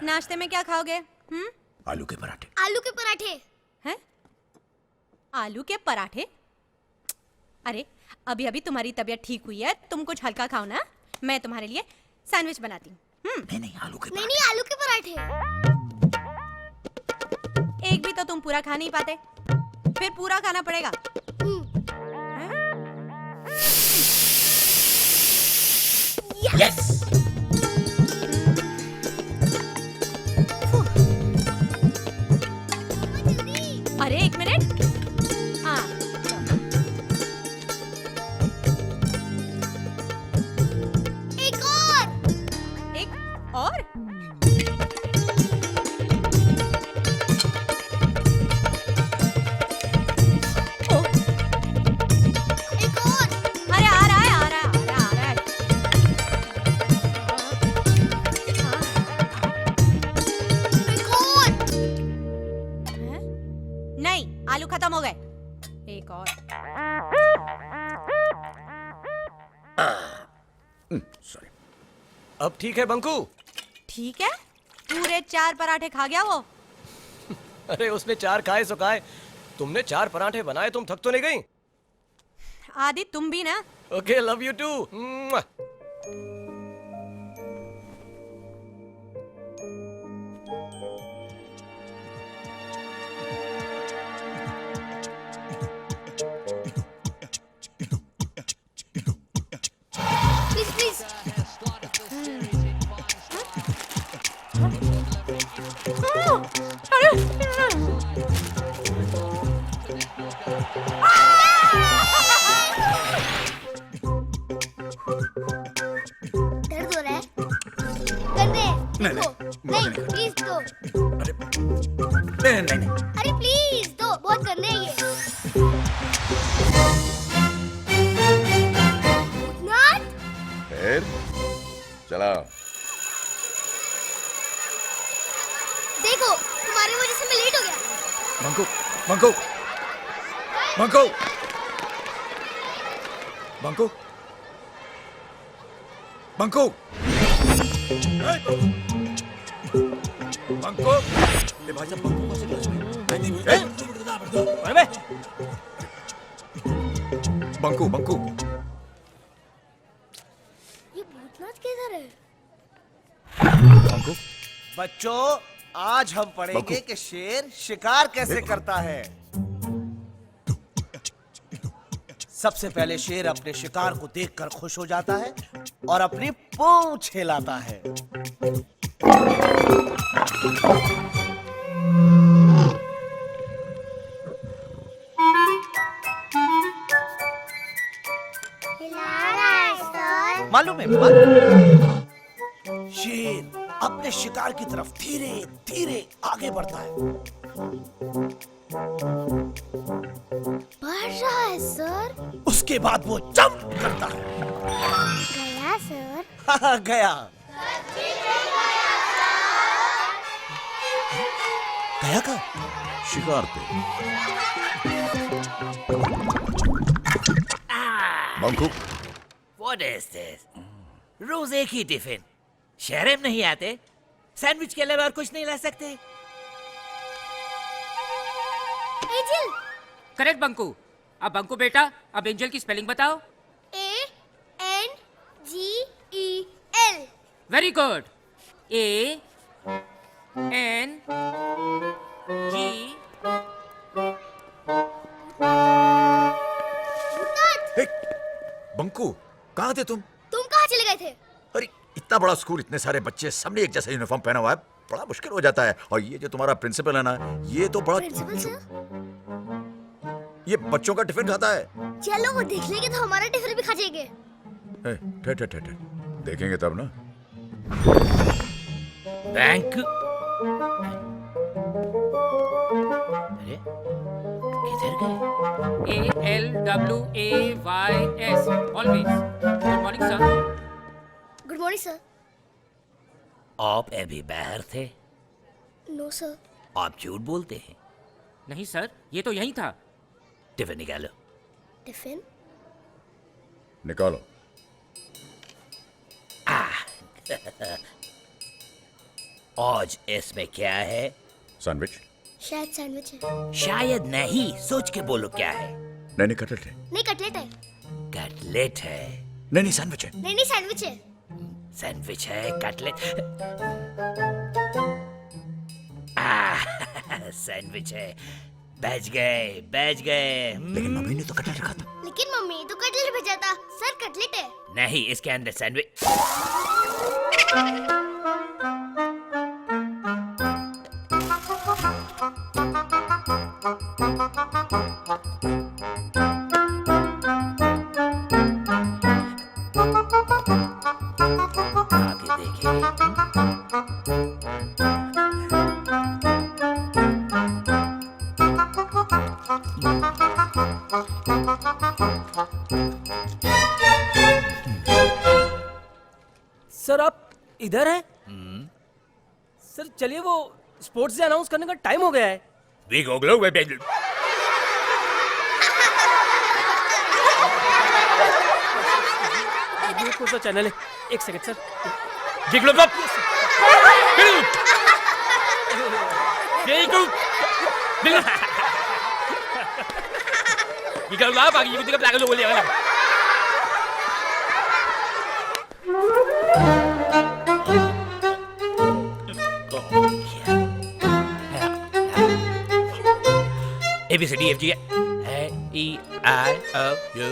नाश्ते में क्या खाओगे?
आलू के पराठे।
आलू के पराठे?
हैं? आलू के पराठे? अरे अभी अभी तुम्हारी तबीयत ठीक हुई है, तुम कुछ हल्का खाओ ना। मैं तुम्हारे लिए सैंडविच बनाती हूँ।
नहीं, आलू के
नहीं नहीं, आलू के पराठे।
एक भी तो तुम पूरा खा नहीं पाते, फिर पूरा खाना पड़ेगा।
यस।
अरे एक मिनट। हाँ,
एक और।
एक और?
एक और।
अरे आ रहा है, आ रहा है, आ रहा है, आ रहा है।
एक और।
हैं? नहीं, आलू खत्म हो गए। एक और।
सॉरी। अब ठीक है बंकू?
ठीक है, पूरे 4 पराठे खा गया वो।
अरे उसने 4 खाए सो खाए, तुमने 4 पराठे बनाए, तुम थक तो नहीं गई?
आदि तुम भी ना।
Okay, love you too.
Please please. दर्द हो रहा है? करने
नहीं,
दो।
नहीं,
नहीं प्लीज दो।
नहीं।
अरे प्लीज दो, बहुत करने हैं ये। नॉट।
फिर चला।
देखो, तुम्हारी वजह से मैं लेट हो गया।
बंकू, बंकू, बंकू, बंकू, बंकू, बंकू, ये भाई साहब बंकू कैसे क्लास में? बंकू, बंकू,
ये भूतनाथ किधर है?
बंकू,
बच्चों, आज हम पढ़ेंगे कि शेर शिकार कैसे करता है। सबसे पहले शेर अपने शिकार को देखकर खुश हो जाता है और अपनी पूंछ हिलाता है। मालूम है? शेर अपने शिकार की तरफ धीरे धीरे आगे बढ़ता है।
बढ़ रहा है सर।
उसके बाद वो जंप करता है।
गया सर।
हाँ, गया। गया का?
शिकार पे। Banku,
What is this? रोज एक ही टिफिन। शहर में नहीं आते? सैंडविच के अलावा और कुछ नहीं ला सकते?
एंजल।
करेक्ट बंकू। अब बंकू बेटा, अब एंजल की स्पेलिंग बताओ।
ANGEL।
Very good. ANG।
Banku, कहाँ थे तुम?
तुम कहाँ चले गए थे?
अरे इतना बड़ा स्कूल, इतने सारे बच्चे, सबने एक जैसा यूनिफॉर्म पहना हुआ है, बड़ा मुश्किल हो जाता है। और ये जो तुम्हारा प्रिंसिपल है ना, ये तो बड़ा
प्रिंसिपल सर?
ये बच्चों का टिफिन खाता है।
चलो वो देख लेंगे तो हमारा टिफिन भी खा जाएंगे।
ठहर, देखेंगे तब ना।
बैंक। अरे किधर गए?
ALWAYS always. Good morning sir.
Good morning sir.
आप अभी बाहर थे?
No sir.
आप झूठ बोलते हैं।
नहीं सर, ये तो यही था।
टिफिन निकालो।
टिफिन?
निकालो।
आज इसमें क्या है?
सैंडविच।
शायद सैंडविच है।
शायद नहीं, सोच के बोलो क्या है।
नहीं, कटलेट है।
नहीं कटलेट है।
कटलेट है।
नहीं, सैंडविच है।
नहीं सैंडविच है।
सैंडविच है, कटलेट। सैंडविच है। बच गए।
लेकिन मम्मी ने तो कटलेट रखा था।
लेकिन मम्मी ने तो कटलेट भेजा था। सर कटलेट है।
नहीं, इसके अंदर सैंडविच। आगे देखेंगे।
सर आप इधर हैं? सर चलिए, वो स्पोर्ट्स डे अनाउंस करने का टाइम हो गया है। ये कौन सा चैनल है? एक सेकंड सर।
ABCDFG EIOU।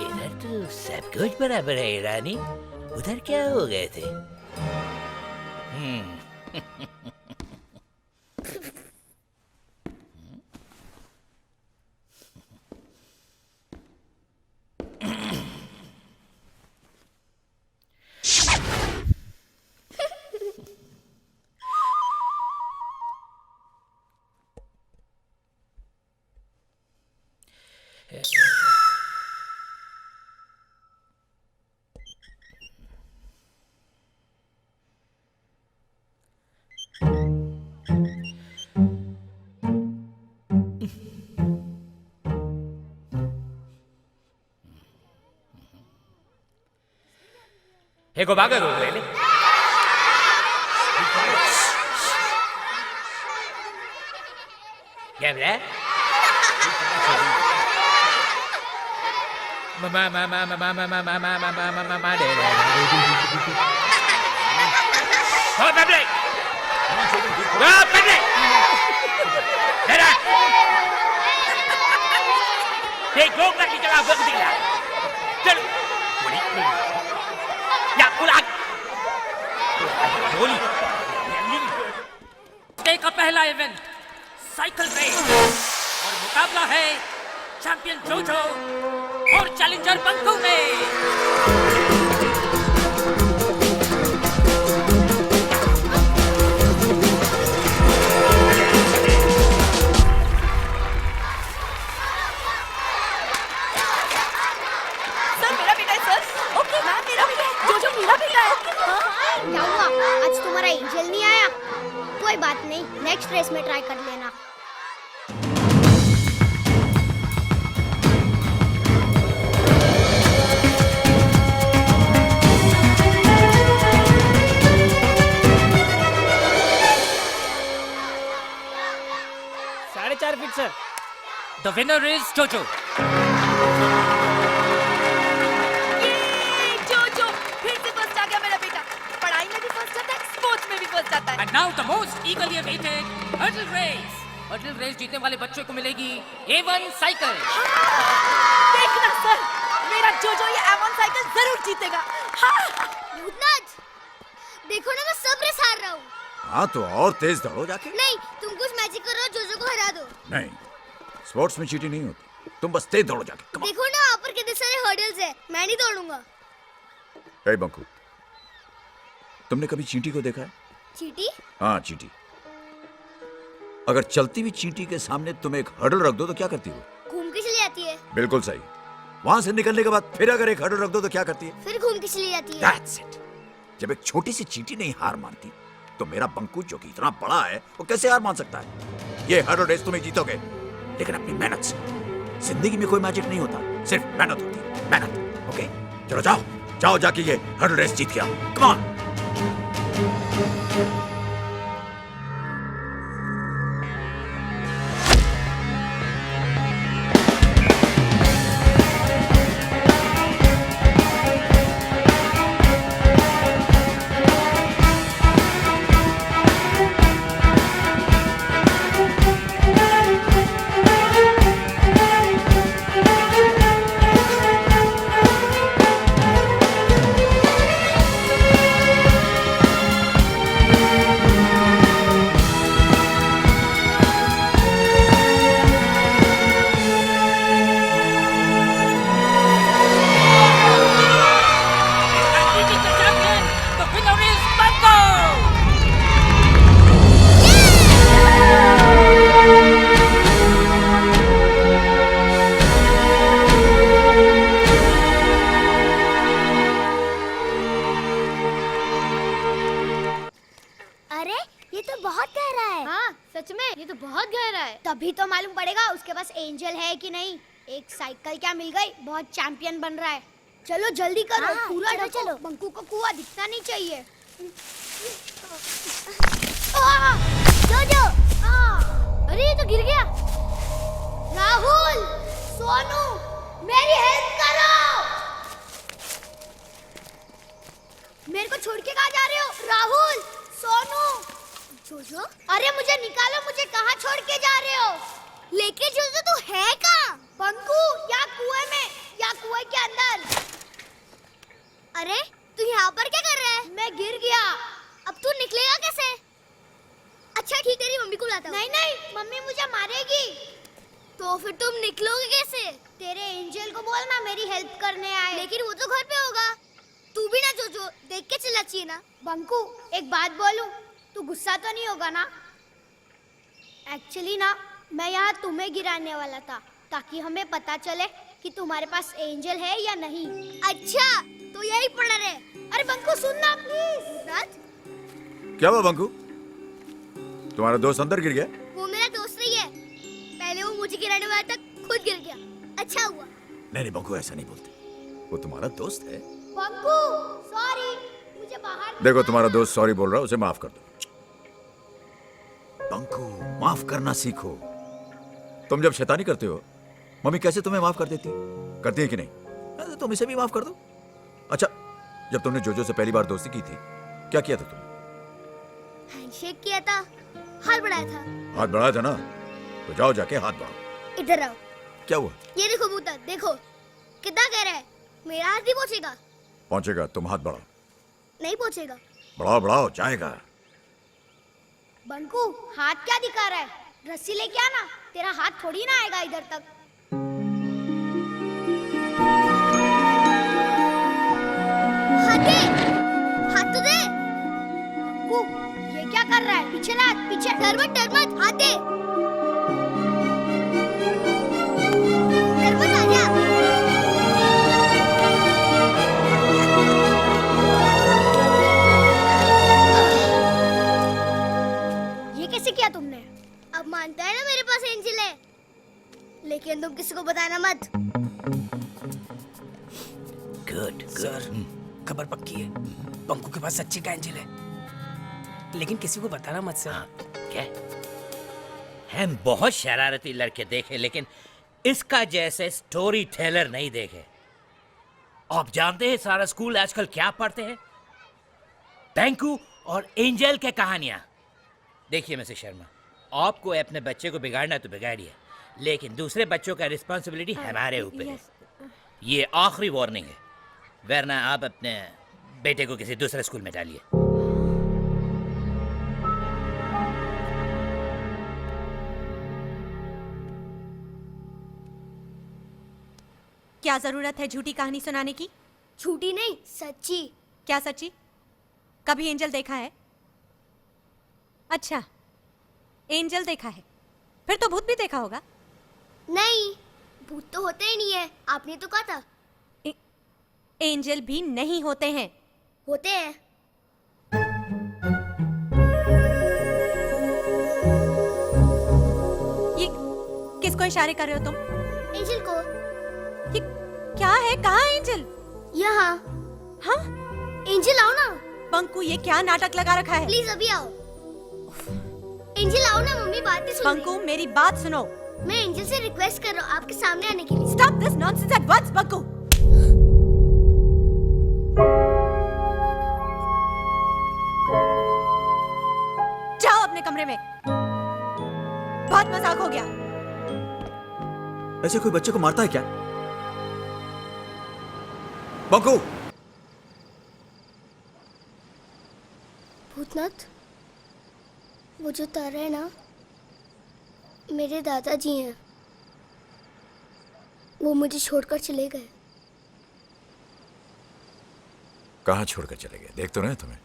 इधर तो सब कुछ बराबर है रानी। उधर क्या हो गए थे? Ego baga go ले ले। क्या बोला? मामा दे दे। हो बबले। हो बबले। तेरा। ये गोल तक निकला बगदिला। चल। या उलाग। गोली।
डे का पहला इवेंट साइकिल रेस और मुकाबला है चैंपियन जोजो और चैलेंजर बंकू में।
सर मेरा बेटा है सर। ओके मैम मेरा बेटा है। जोजो मेरा बेटा है।
क्या हुआ? आज तुम्हारा एंजल नहीं आया? कोई बात नहीं,
4.5 feet sir. The winner is जोजो।
जोजो फिर से फर्स्ट आ गया मेरा बेटा। पढ़ाई में भी फर्स्ट आता है, स्पोर्ट्स में भी फर्स्ट आता है।
And now the most eagerly awaited hurdle race. Hurdle race जीतने वाले बच्चों को मिलेगी A1 साइकिल।
देखना सर, मेरा जोजो ये A1 साइकिल जरूर जीतेगा।
भूतनाथ, देखो ना मैं सब रेस हार रहा हूँ।
हाँ तो और तेज दौड़ो जाके।
नहीं, तुम कुछ मैजिक करो, जोजो को हरा दो।
नहीं, स्पोर्ट्स में चीटिंग नहीं होती, तुम बस तेज दौड़ो जाके।
देखो ना वहाँ पर कितने सारे हर्डल्स है, मैं नहीं दौड़ूंगा।
ए बंकू, तुमने कभी चींटी को देखा है?
चींटी?
हाँ चींटी। अगर चलती हुई चींटी के सामने तुम एक हर्डल रख दो तो क्या करती हो?
घूम के चली जाती है।
बिल्कुल सही। वहां से निकलने के बाद फिर अगर एक हर्डल रख दो तो क्या करती है?
फिर घूम के चली जाती है।
That's it. जब एक छोटी सी चींटी नहीं हार मानती तो मेरा बंकू जो कि इतना बड़ा है वो कैसे हार मान सकता है? ये हर्डल रेस तुम्हें जीतोगे, लेकिन अपनी मेहनत से। जिंदगी में कोई मैजिक नहीं होता, सिर्फ मेहनत होती है, मेहनत। ओके, चलो जाओ जाओ जाके ये हर्डल रेस जीत के आओ। Come on.
अरे ये तो बहुत गहरा है। हाँ सच में, ये तो बहुत गहरा है। तभी तो मालूम पड़ेगा उसके पास एंजल है कि नहीं। एक साइकिल क्या मिल गई, बहुत चैंपियन बन रहा है। चलो जल्दी करो। हाँ, पूरा चलो, चलो। बंकू को कुआं दिखना नहीं चाहिए। जोजो, अरे ये तो गिर गया। राहुल, सोनू, मेरी हेल्प करो। मेरे को छोड़ के कहाँ जा रहे हो? राहुल, सोनू, जोजो, अरे मुझे निकालो, मुझे कहाँ छोड़ के जा रहे हो? लेके जोजो तू है कहाँ? बंकू, या कुएं में या कुएं के अंदर। अरे तू यहाँ पर क्या कर रहा है? मैं गिर गया। अब तू निकलेगा कैसे? अच्छा ठीक, तेरी मम्मी को बुलाता हूँ। नहीं नहीं, मम्मी मुझे मारेगी। तो फिर तुम निकलोगे कैसे? तेरे एंजल को बोलना मेरी हेल्प करने आए। लेकिन वो तो घर पे होगा। तू भी ना जोजो, देख के चलना चाहिए ना। बंकू एक बात बोलूं, तू गुस्सा तो नहीं होगा ना? एक्चुअली ना मैं यहाँ तुम्हें गिराने वाला था, ताकि हमें पता चले कि तुम्हारे पास एंजल है या नहीं। अच्छा तो यही पड़ा रहे। अरे बंकू सुनना प्लीज।
क्या हुआ बंकू? तुम्हारा दोस्त अंदर गिर गया?
वो मेरा दोस्त नहीं है, पहले वो मुझे गिराने वाला था, खुद गिर गया। अच्छा हुआ।
नहीं बंकू, ऐसा नहीं बोलते, वो तुम्हारा दोस्त है।
बंकू सॉरी, मुझे बाहर।
देखो तुम्हारा दोस्त सॉरी बोल रहा है, उसे माफ कर दो। बंकू माफ करना सीखो। तुम जब शैतानी करते हो, मम्मी कैसे तुम्हें माफ कर देती? करती है कि नहीं? तुम इसे भी माफ कर दो। अच्छा, जब तुमने जोजो से पहली बार दोस्ती की थी, क्या किया था तुमने?
हैंडशेक किया था, हाथ बढ़ाया था।
हाथ बढ़ाया था ना, तो जाओ जाके हाथ बढ़ाओ।
इधर आओ।
क्या हुआ?
ये देखो बूता, देखो कितना कह रहा है। मेरा हाथ नहीं पहुंचेगा।
पहुंचेगा, तुम हाथ बढ़ाओ।
नहीं पहुंचेगा।
बढ़ाओ बढ़ाओ, जाएगा।
बंकू हाथ क्या दिखा रहा है? रस्सी लेके आना, तेरा हाथ थोड़ी ना आएगा इधर तक। हाथ दे, हाथ तो दे। बंकू ये क्या कर रहा है? पीछे ना, पीछे। डर मत, हाथ दे। डर मत, आजा। कैसे किया तुमने? अब मानता है ना मेरे पास एंजल है, लेकिन तुम किसी को बताना मत।
गुड सर, खबर पक्की है, बंकू के पास सच्ची का एंजल है, लेकिन किसी को बताना मत सर। क्या?
हम बहुत शरारती लड़के देखे, लेकिन इसका जैसे स्टोरी टेलर नहीं देखे। आप जानते हैं सारा स्कूल आजकल क्या पढ़ते हैं? बैंकू और एंजल के कहानियां। देखिए मिसेस शर्मा, आपको अपने बच्चे को बिगाड़ना तो बिगाड़िए, लेकिन दूसरे बच्चों का रिस्पॉन्सिबिलिटी हमारे ऊपर है। ये आखिरी वार्निंग है, वरना आप अपने बेटे को किसी दूसरे स्कूल में डालिए।
क्या जरूरत है झूठी कहानी सुनाने की?
झूठी नहीं, सच्ची।
क्या सच्ची? कभी एंजल देखा है? अच्छा, एंजल देखा है, फिर तो भूत भी देखा होगा।
नहीं, भूत तो होते ही नहीं है, आपने तो कहा था।
एंजल भी नहीं होते हैं।
होते हैं।
ये किसको इशारे कर रहे हो तुम?
एंजल को।
ये क्या है? कहाँ है एंजल?
यहाँ।
हाँ?
एंजल आओ ना।
बंकू, ये क्या नाटक लगा रखा है?
प्लीज अभी आओ। एंजल आओ ना, मम्मी बात नहीं सुन रही।
बंकू, मेरी बात सुनो।
मैं एंजल से रिक्वेस्ट कर रहा हूँ आपके सामने आने के लिए।
Stop this nonsense at once, Banku. जाओ अपने कमरे में। बहुत मजाक हो गया।
ऐसे कोई बच्चे को मारता है क्या? बंकू!
भूतनाथ, वो जो तारा है ना, मेरे दादाजी हैं। वो मुझे छोड़कर चले गए।
कहाँ छोड़कर चले गए? देख तो रहे हैं तुम्हें।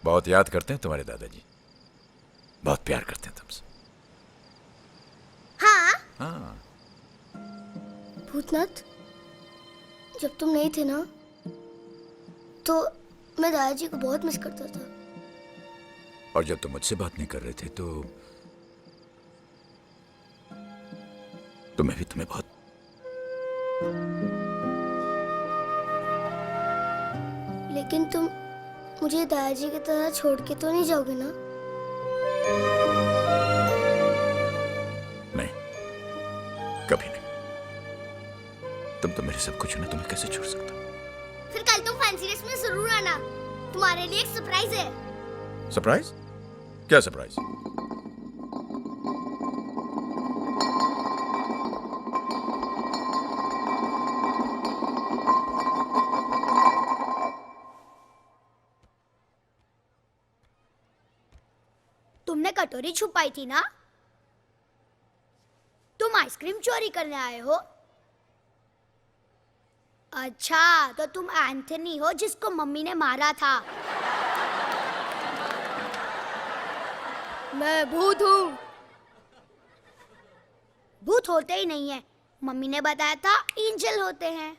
बहुत याद करते हैं तुम्हारे दादाजी, बहुत प्यार करते हैं तुमसे।
हाँ?
हाँ।
भूतनाथ, जब तुम नहीं थे ना, तो मैं दादाजी को बहुत मिस करता था।
और जब तुम मुझसे बात नहीं कर रहे थे तो मैं भी तुम्हें बहुत।
लेकिन तुम मुझे दादाजी की तरह छोड़ के तो नहीं जाओगे ना?
नहीं, कभी नहीं। तुम तो मेरे सब कुछ हो ना, तुम्हें कैसे छोड़ सकता हूं?
फिर कल तुम फैंसी ड्रेस में जरूर आना, तुम्हारे लिए एक सरप्राइज है।
सरप्राइज? क्या सरप्राइज?
तुमने कटोरी छुपाई थी ना? तुम आइसक्रीम चोरी करने आए हो? अच्छा, तो तुम एंथनी हो जिसको मम्मी ने मारा था। मैं भूत हूँ। भूत होते ही नहीं है, मम्मी ने बताया था एंजल होते हैं।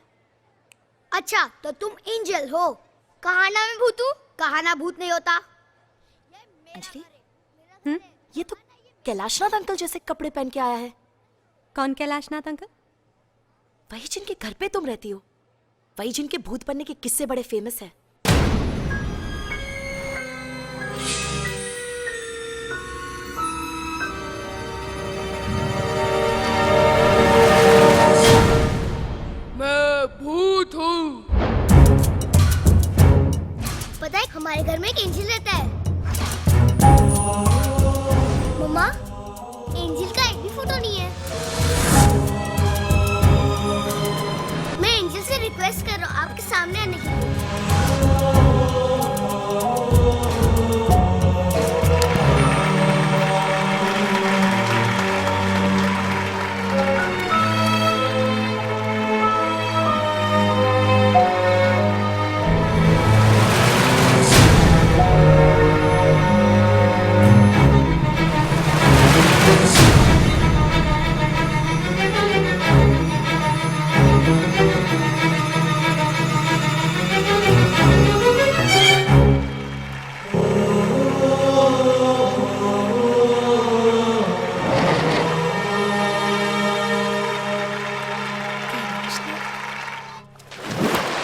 अच्छा, तो तुम एंजल हो। कहा ना मैं भूत हूँ? कहा ना भूत नहीं होता।
अंजलि, ये तो कैलाशनाथ अंकल जैसे कपड़े पहन के आया है।
कौन कैलाशनाथ अंकल?
वही जिनके घर पे तुम रहती हो, वही जिनके भूत बनने के किस्से बड़े फेमस हैं।
मैं भूत हूँ। पता है, हमारे घर में एक एंजल रहता है। मम्मा, एंजल का एक भी फोटो नहीं है। मैं एंजल से रिक्वेस्ट कर रहा हूँ आपके सामने आने के लिए।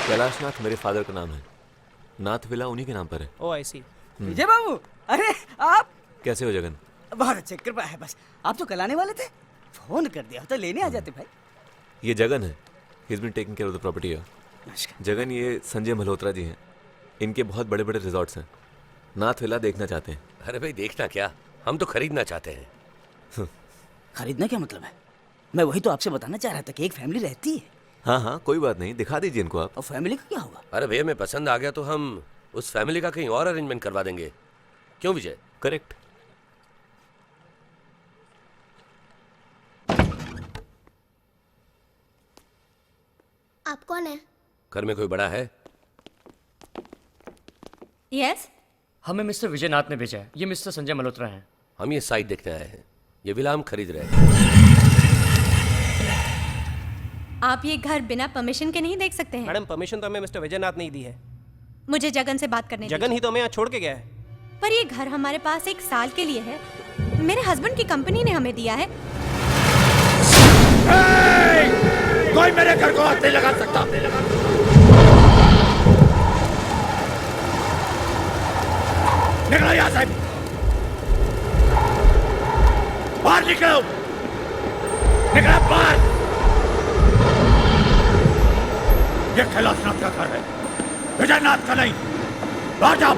कैलाशनाथ मेरे फादर का नाम है। नाथ विला उन्हीं के नाम पर है।
ओ आई सी।
विजय बाबू, अरे आप
कैसे हो जगन?
बहुत अच्छे, कृपा है बस। आप तो कल आने वाले थे, फोन कर दिया तो लेने आ जाते भाई।
ये जगन है, he is been taking care of the property here. Jagan, ये संजय मल्होत्रा जी हैं। इनके बहुत बड़े बड़े रिजॉर्ट्स हैं। नाथ विला देखना चाहते हैं।
अरे भाई देखना क्या, हम तो खरीदना चाहते हैं।
खरीदना क्या मतलब है? मैं वही तो आपसे बताना चाह रहा था कि एक फैमिली रहती है।
हाँ हाँ, कोई बात नहीं, दिखा दीजिए इनको आप।
और फैमिली का क्या होगा?
अरे भैया, मैं पसंद आ गया तो हम उस फैमिली का कहीं और अरेंजमेंट करवा देंगे। क्यों विजय?
करेक्ट।
आप कौन है?
घर में कोई बड़ा है?
यस।
हमें मिस्टर विजयनाथ ने भेजा है। ये मिस्टर संजय मल्होत्रा हैं।
हम ये साइट देखने आए हैं। ये विला हम खरीद रहे हैं।
आप ये घर बिना परमिशन के नहीं देख सकते हैं।
मैडम, परमिशन तो हमें मिस्टर विजयनाथ ने ही दी है।
मुझे जगन से बात करने
जगन ही तो हमें यहाँ छोड़ के गया है।
पर ये घर हमारे पास 1 साल के लिए है। मेरे हस्बैंड की कंपनी ने हमें दिया है।
कोई मेरे घर को हाथ नहीं लगा सकता। निकलो यहाँ से, बाहर निकलो, निकलो बाहर। ये कैलाशनाथ का घर है, विजयनाथ का नहीं। बाहर जाओ,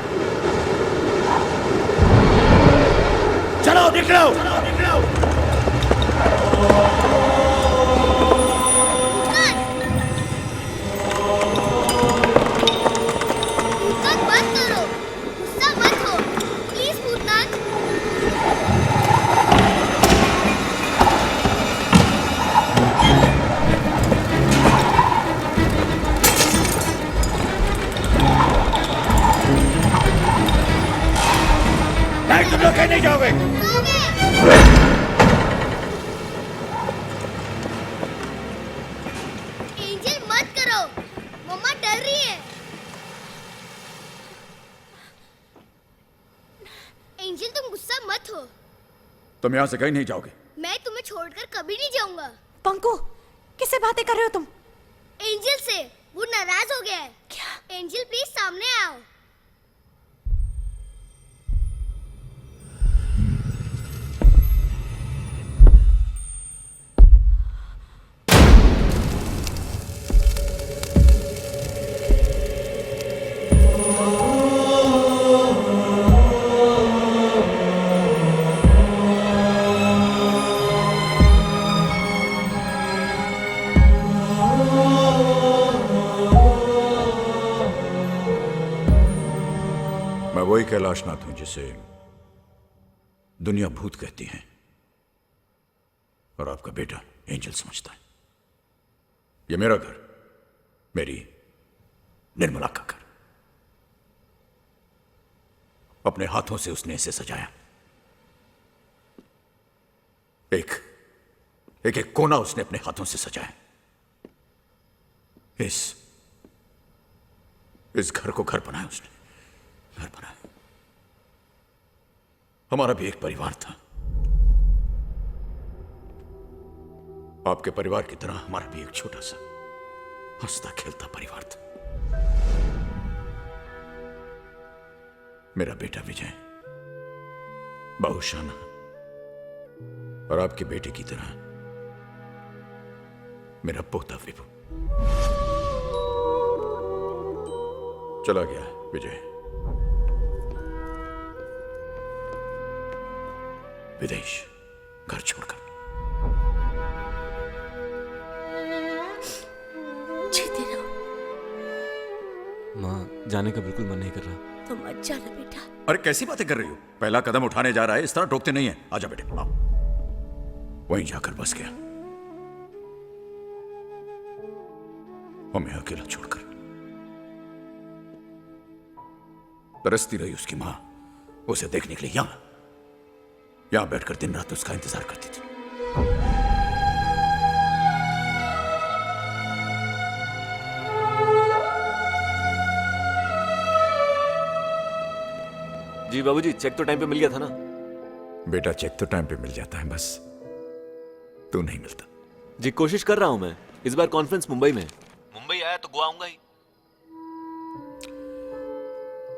चलो निकलो, चलो निकलो।
मत करो, गुस्सा मत हो, प्लीज भूतनाथ।
नहीं, तुम लोग कहीं नहीं जाओगे।
एंजल मत करो, मम्मा डर रही है। एंजल तुम गुस्सा मत हो,
तुम यहाँ से कहीं नहीं जाओगे।
मैं तुम्हें छोड़कर कभी नहीं जाऊंगा।
पंकु, किससे बातें कर रहे हो तुम?
एंजल से, वो नाराज हो गया है। क्या? एंजल प्लीज सामने आओ।
मैं वही कैलाशनाथ हूं जिसे दुनिया भूत कहती है और आपका बेटा एंजल समझता है। ये मेरा घर, मेरी निर्मला का घर। अपने हाथों से उसने इसे सजाया। एक एक एक कोना उसने अपने हाथों से सजाया। इस घर को घर बनाया उसने, घर बनाया। हमारा भी एक परिवार था, आपके परिवार की तरह हमारा भी एक छोटा सा हंसता खेलता परिवार था। मेरा बेटा विजय बहुशाना और आपके बेटे की तरह मेरा पोता विभु। चला गया विजय, विदेश, घर छोड़कर।
जीते रहो।
माँ, जाने का बिल्कुल मन नहीं कर रहा।
तो मत जाना बेटा।
अरे कैसी बातें कर रही हो? पहला कदम उठाने जा रहा है, इस तरह टोकते नहीं है। आजा बेटे, आओ। वहीं जाकर बस गया, हमें अकेला छोड़कर। तरसती रही उसकी मां उसे देखने के लिए। यहां बैठकर दिन रात उसका इंतजार करती थी।
जी बाबूजी, चेक तो टाइम पे मिल गया था ना?
बेटा, चेक तो टाइम पे मिल जाता है, बस तू नहीं मिलता।
जी कोशिश कर रहा हूं मैं। इस बार कॉन्फ्रेंस मुंबई में। मुंबई आया तो गोवा आऊंगा ही।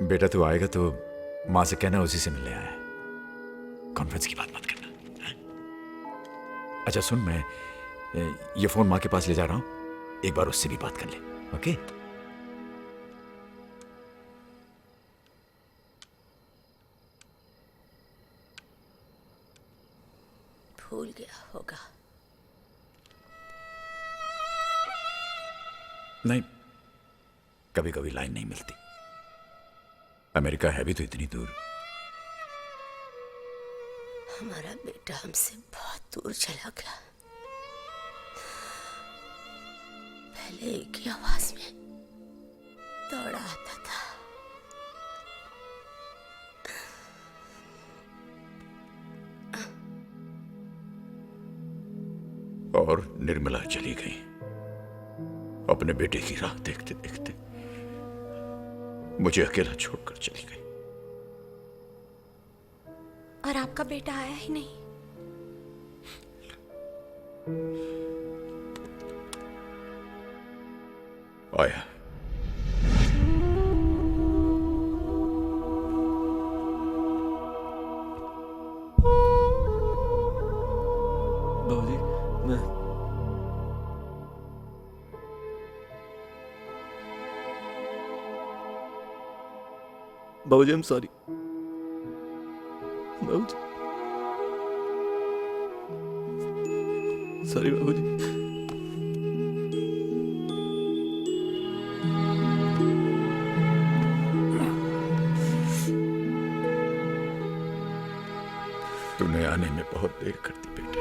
बेटा, तू आएगा तो मां से कहना उसी से मिलने आया है। कॉन्फ्रेंस की बात मत करना, हाँ? अच्छा सुन, मैं ये फोन माँ के पास ले जा रहा हूँ, एक बार उससे भी बात कर ले, ओके?
भूल गया होगा।
नहीं, कभी कभी लाइन नहीं मिलती। अमेरिका है भी तो इतनी दूर।
हमारा बेटा हमसे बहुत दूर चला गया। पहले एक ही आवाज में दौड़ा आता था।
और निर्मला चली गई अपने बेटे की राह देखते देखते, मुझे अकेला छोड़कर चली गई।
और आपका बेटा आया ही नहीं।
आया।
बाबूजी, मैं बाबूजी, आई एम सॉरी। बाबूजी, सॉरी बाबूजी।
तूने आने में बहुत देर कर दी बेटे।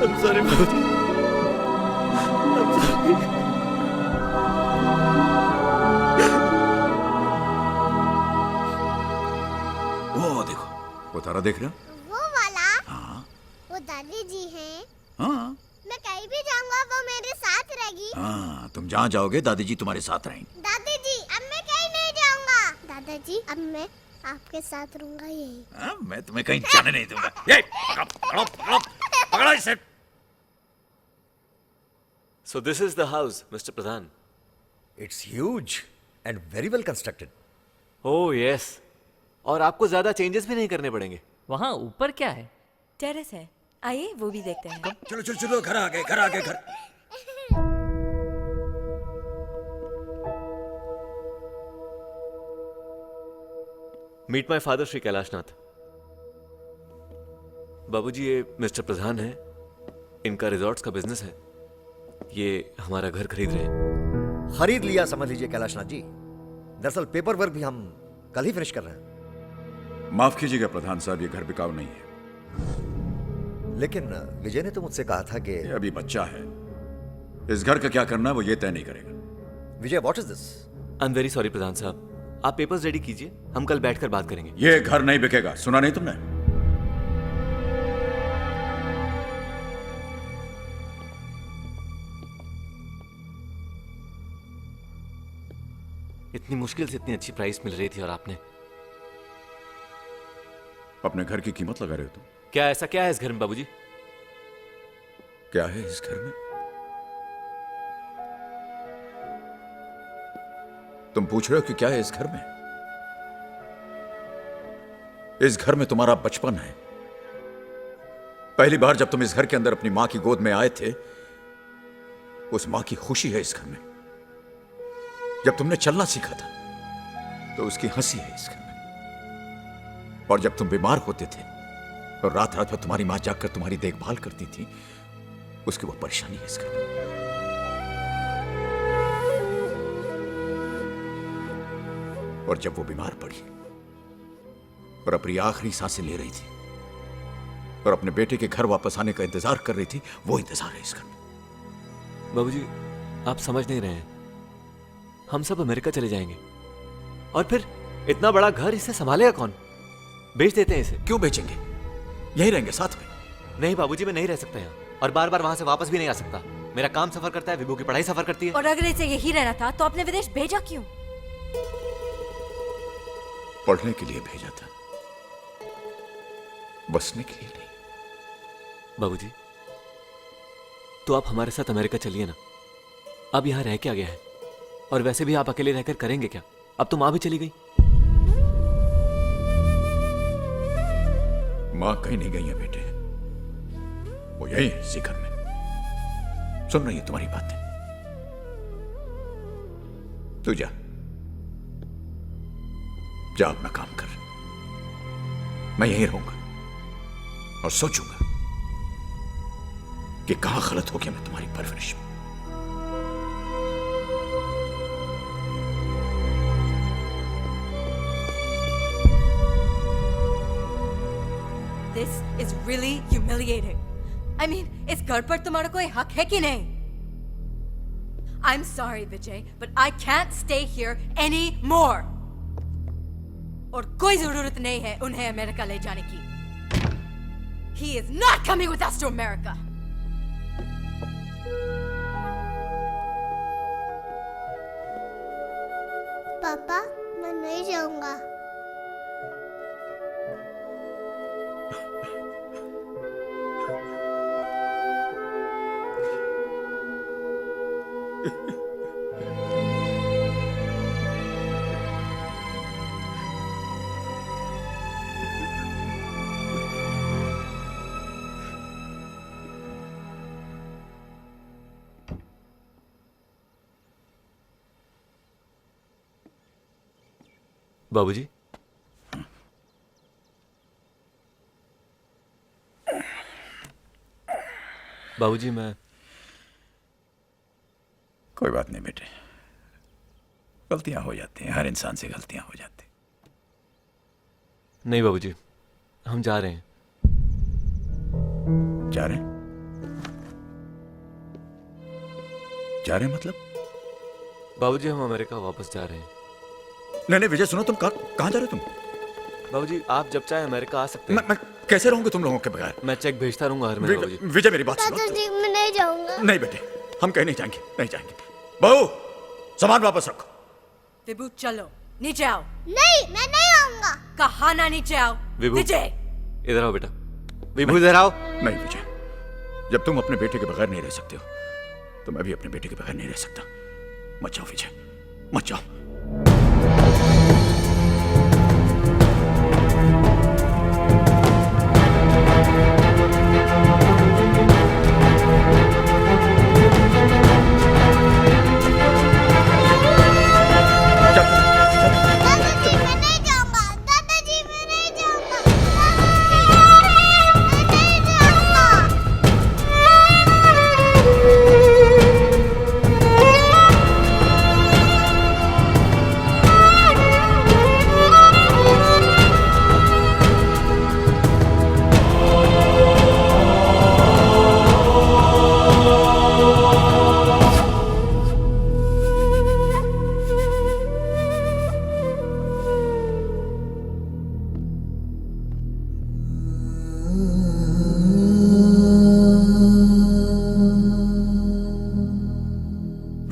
I'm sorry बाबूजी। I'm sorry।
वो देखो, वो तारा देख रहे हो?
वो वाला?
हाँ
वो दादी जी हैं।
हाँ
मैं कहीं भी जाऊंगा वो मेरे साथ रहेगी।
हाँ, तुम जहाँ जाओगे दादी जी तुम्हारे साथ रहेंगी।
दादी जी अब मैं कहीं नहीं जाऊंगा। दादाजी अब मैं आपके साथ रहूंगा यही।
हाँ, मैं तुम्हें कहीं जाने नहीं दूंगा। ये पकड़ो पकड़ो पकड़ो पकड़ो इसे।
So this is the house, Mr. Pradhan.
It's huge and very well constructed.
Oh yes. और आपको ज्यादा चेंजेस भी नहीं करने पड़ेंगे।
वहाँ ऊपर क्या है?
टेरेस है, आइए वो भी देखते हैं।
चलो चलो चलो, घर आ गए, घर आ गए, घर।
Meet my father Shri Kailashnath. बाबूजी, ये मिस्टर प्रधान है, इनका रिजॉर्ट्स का बिजनेस है। ये हमारा घर खरीद रहे हैं।
खरीद लिया समझ लीजिए कैलाशनाथ जी। दरअसल पेपर वर्क भी हम कल ही फिनिश कर रहे हैं।
माफ कीजिएगा प्रधान साहब, ये घर बिकाऊ नहीं है।
लेकिन विजय ने तो मुझसे कहा था कि
ये अभी बच्चा है, इस घर का क्या करना है वो ये तय नहीं करेगा।
Vijay, what is this?
I am very sorry Pradhan साहब, आप पेपर्स रेडी कीजिए, हम कल बैठकर बात करेंगे।
ये घर नहीं बिकेगा, सुना नहीं तुमने?
इतनी मुश्किल से इतनी अच्छी प्राइस मिल रही थी और आपने
अपने घर की कीमत लगा रहे हो तुम।
क्या ऐसा क्या है इस घर में बाबूजी?
क्या है इस घर में? तुम पूछ रहे हो कि क्या है इस घर में? इस घर में तुम्हारा बचपन है। पहली बार जब तुम इस घर के अंदर अपनी मां की गोद में आए थे, उस मां की खुशी है इस घर में। जब तुमने चलना सीखा था तो उसकी हंसी है इस घर में। और जब तुम बीमार होते थे और रात रात में तुम्हारी मां जागकर तुम्हारी देखभाल करती थी, उसकी वो परेशानी है इस घर में। और जब वो बीमार पड़ी और अपनी आखिरी सांसें ले रही थी और अपने बेटे के घर वापस आने का इंतजार कर रही थी, वो इंतजार है इस घर में।
बाबूजी, आप समझ नहीं रहे हैं, हम सब अमेरिका चले जाएंगे और फिर इतना बड़ा घर, इसे संभालेगा कौन? बेच देते हैं इसे।
क्यों बेचेंगे? यही रहेंगे साथ में।
नहीं बाबूजी, मैं नहीं रह सकता यहाँ और बार बार वहां से वापस भी नहीं आ सकता। मेरा काम सफर करता है, विभू की पढ़ाई सफर करती है।
और अगर इसे यही रहना था तो आपने विदेश भेजा क्यों?
पढ़ने के लिए भेजा था, बसने के लिए नहीं।
बाबूजी, तो आप हमारे साथ अमेरिका चलिए ना। अब यहाँ रह के आ गया है, और वैसे भी आप अकेले रहकर करेंगे क्या? अब तो माँ भी चली गई।
माँ कहीं नहीं गई है बेटे, वो यही है इसी घर में। सुन रही है तुम्हारी बातें। तू जा जा अपना काम कर। मैं यहीं रहूंगा और सोचूंगा कि कहां गलत हो गया मैं तुम्हारी परवरिश में।
This is really humiliating. I mean, इस घर पर तुम्हारा कोई हक है कि नहीं? I'm sorry, Vijay, but I can't stay here anymore. और कोई जरूरत नहीं है उन्हें अमेरिका ले जाने की. He is not coming with us to America.
पापा, मैं नहीं जाऊंगा।
बाबूजी, बाबूजी मैं।
कोई बात नहीं बेटे, गलतियां हो जाती हैं, हर इंसान से गलतियां हो जाती।
नहीं बाबूजी, हम जा रहे हैं।
जा रहे हैं? जा रहे हैं मतलब?
बाबूजी हम अमेरिका वापस जा रहे हैं।
नहीं विजय सुनो, तुम कहाँ जा रहे हो तुम?
बाबूजी आप जब चाहे अमेरिका आ सकते हैं।
मैं कैसे रहूंगा तुम लोगों के बगैर?
मैं चेक भेजता रहूंगा हर महीने बाबूजी।
विजय मेरी बात सुनो।
दादाजी मैं नहीं जाऊंगा।
नहीं बेटे, हम कहीं नहीं जाएंगे, नहीं जाएंगे। बहू सामान वापस रखो।
विभू चलो नीचे आओ।
नहीं मैं नहीं आऊंगा।
कहा ना नीचे आओ।
विभू
विजय
इधर आओ बेटा। विभू इधर आओ।
नहीं विजय, जब तुम अपने बेटे के बगैर नहीं रह सकते हो तो मैं भी अपने बेटे के बगैर नहीं रह सकता। मत जाओ विजय, मत जाओ।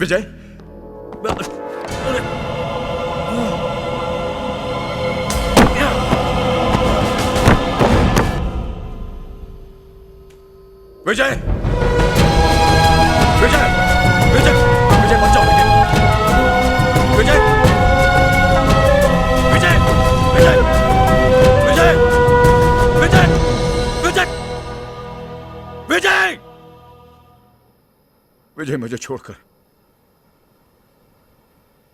विजय विजय विजय विजय विजय मत जाओ विजय विजय विजय विजय विजय विजय विजय विजय विजय मुझे छोड़कर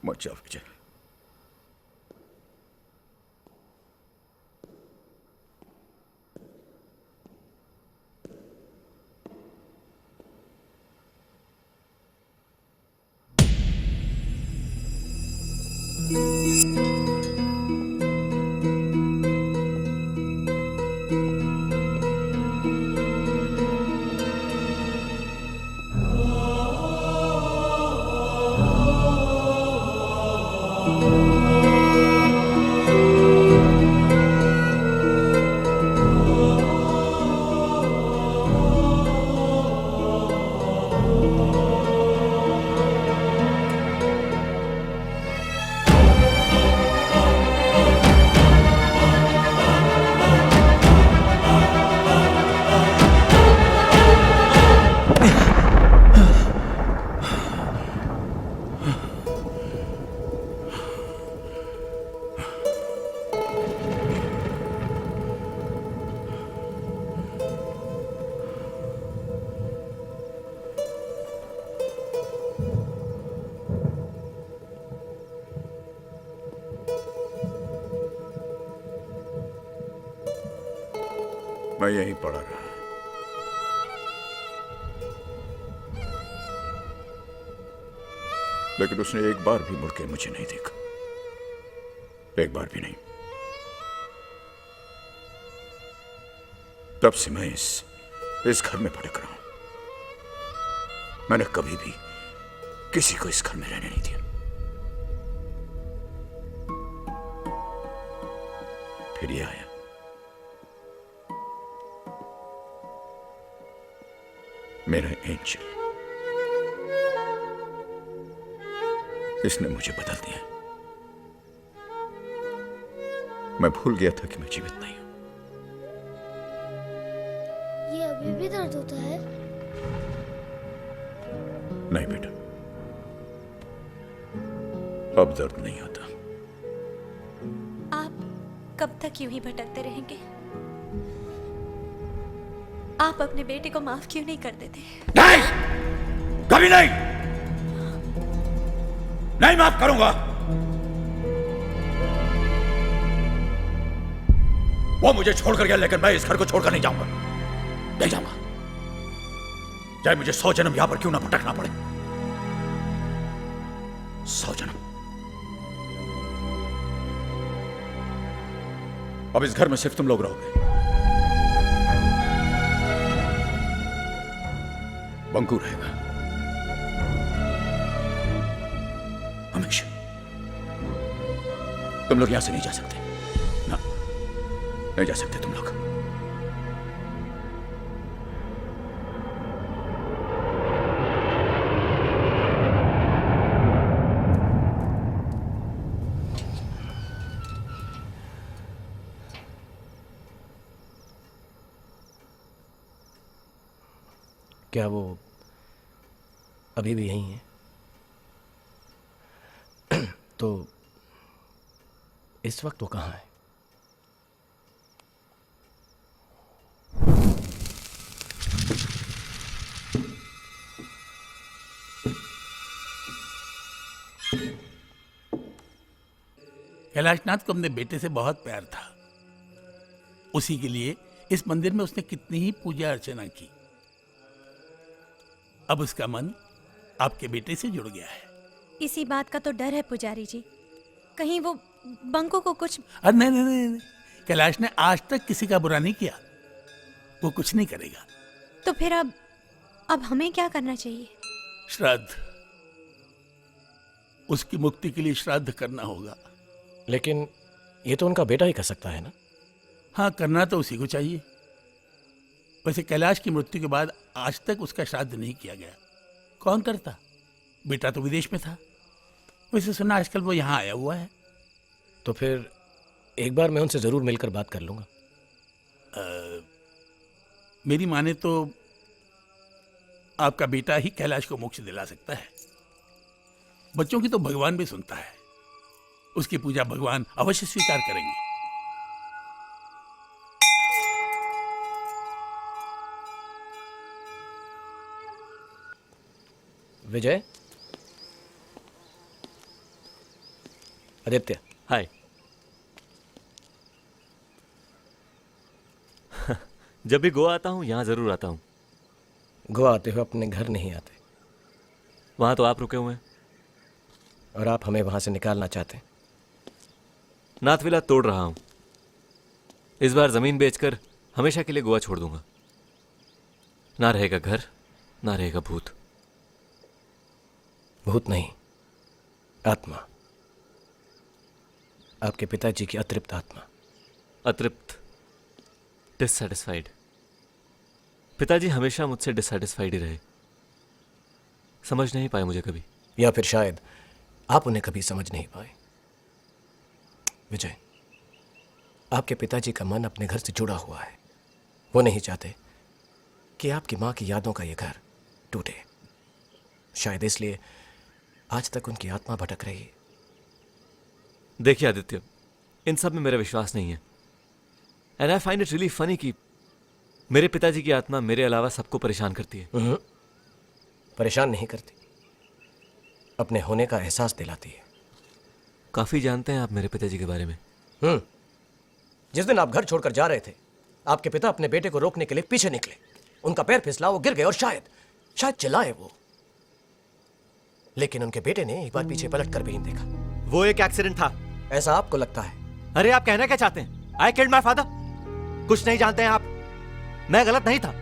मत जाओ विजय। मैं यहीं पड़ा रहा। लेकिन उसने एक बार भी मुड़ के मुझे नहीं देखा, एक बार भी नहीं। तब से मैं इस घर में भटक रहा हूं। मैंने कभी भी किसी को इस घर में रहने नहीं दिया। फिर ये आया, मेरा एंजल। इसने मुझे बदल दिया। मैं भूल गया था कि मैं जीवित नहीं हूं।
ये अभी भी दर्द होता है?
नहीं बेटा, अब दर्द नहीं होता।
आप कब तक यूं ही भटकते रहेंगे? आप अपने बेटे को माफ क्यों नहीं कर देते?
नहीं, कभी नहीं, नहीं माफ करूंगा। वो मुझे छोड़कर गया, लेकिन मैं इस घर को छोड़कर नहीं जाऊंगा, नहीं जाऊंगा। चाहे मुझे 100 जन्म यहां पर क्यों ना भटकना पड़े, 100 जन्म। अब इस घर में सिर्फ तुम लोग रहोगे। बंकू रहेगा हमेशा। तुम लोग यहां से नहीं जा सकते ना, नहीं जा सकते तुम लोग।
क्या वो अभी भी यहीं है? तो इस वक्त वो कहाँ है?
कैलाशनाथ को अपने बेटे से बहुत प्यार था। उसी के लिए इस मंदिर में उसने कितनी ही पूजा अर्चना की। अब उसका मन आपके बेटे से जुड़ गया है।
इसी बात का तो डर है पुजारी जी, कहीं वो बंको को कुछ।
अरे नहीं नहीं नहीं, नहीं। कैलाश ने आज तक किसी का बुरा नहीं किया, वो कुछ नहीं करेगा।
तो फिर अब हमें क्या करना चाहिए?
श्राद्ध, उसकी मुक्ति के लिए श्राद्ध करना होगा।
लेकिन ये तो उनका बेटा ही कर सकता है ना?
हाँ, करना तो उसी को चाहिए। वैसे कैलाश की मृत्यु के बाद आज तक उसका श्राद्ध नहीं किया गया। कौन करता? बेटा तो विदेश में था। वैसे सुना आजकल वो यहाँ आया हुआ है।
तो फिर एक बार मैं उनसे जरूर मिलकर बात कर लूंगा।
मेरी माने तो आपका बेटा ही कैलाश को मोक्ष दिला सकता है। बच्चों की तो भगवान भी सुनता है, उसकी पूजा भगवान अवश्य स्वीकार करेंगे।
विजय, आदित्य,
हाय। जब भी गोवा आता हूँ यहाँ जरूर आता हूँ।
गोवा आते हुए अपने घर नहीं आते।
वहाँ तो आप रुके हुए हैं।
और आप हमें वहाँ से निकालना चाहते हैं।
नाथविला तोड़ रहा हूँ। इस बार जमीन बेचकर हमेशा के लिए गोवा छोड़ दूंगा। ना रहेगा घर, ना रहेगा भूत।
भूत नहीं, आत्मा। आपके पिताजी की अतृप्त आत्मा।
अतृप्त, डिससैटिस्फाइड। पिताजी हमेशा मुझसे डिससैटिस्फाइड ही रहे। समझ नहीं पाए मुझे कभी।
या फिर शायद आप उन्हें कभी समझ नहीं पाए। विजय, आपके पिताजी का मन अपने घर से जुड़ा हुआ है। वो नहीं चाहते कि आपकी माँ की यादों का ये घर टूटे। शायद इसलिए आज तक उनकी आत्मा भटक रही है।
देखिए आदित्य, इन सब में मेरा विश्वास नहीं है। And I find it really funny कि मेरे पिताजी की आत्मा मेरे अलावा सबको परेशान करती है।
परेशान नहीं करती, अपने होने का एहसास दिलाती है।
काफी जानते हैं आप मेरे पिताजी के बारे में।
जिस दिन आप घर छोड़कर जा रहे थे, आपके पिता अपने बेटे को रोकने के लिए पीछे निकले, उनका पैर फिसला, वो गिर गए और शायद चिल्लाए वो, लेकिन उनके बेटे ने एक बार पीछे पलट कर भी नहीं देखा।
वो एक एक्सीडेंट था,
ऐसा आपको लगता है?
अरे आप कहना क्या चाहते हैं? I killed my father? कुछ नहीं जानते हैं आप। मैं गलत नहीं था,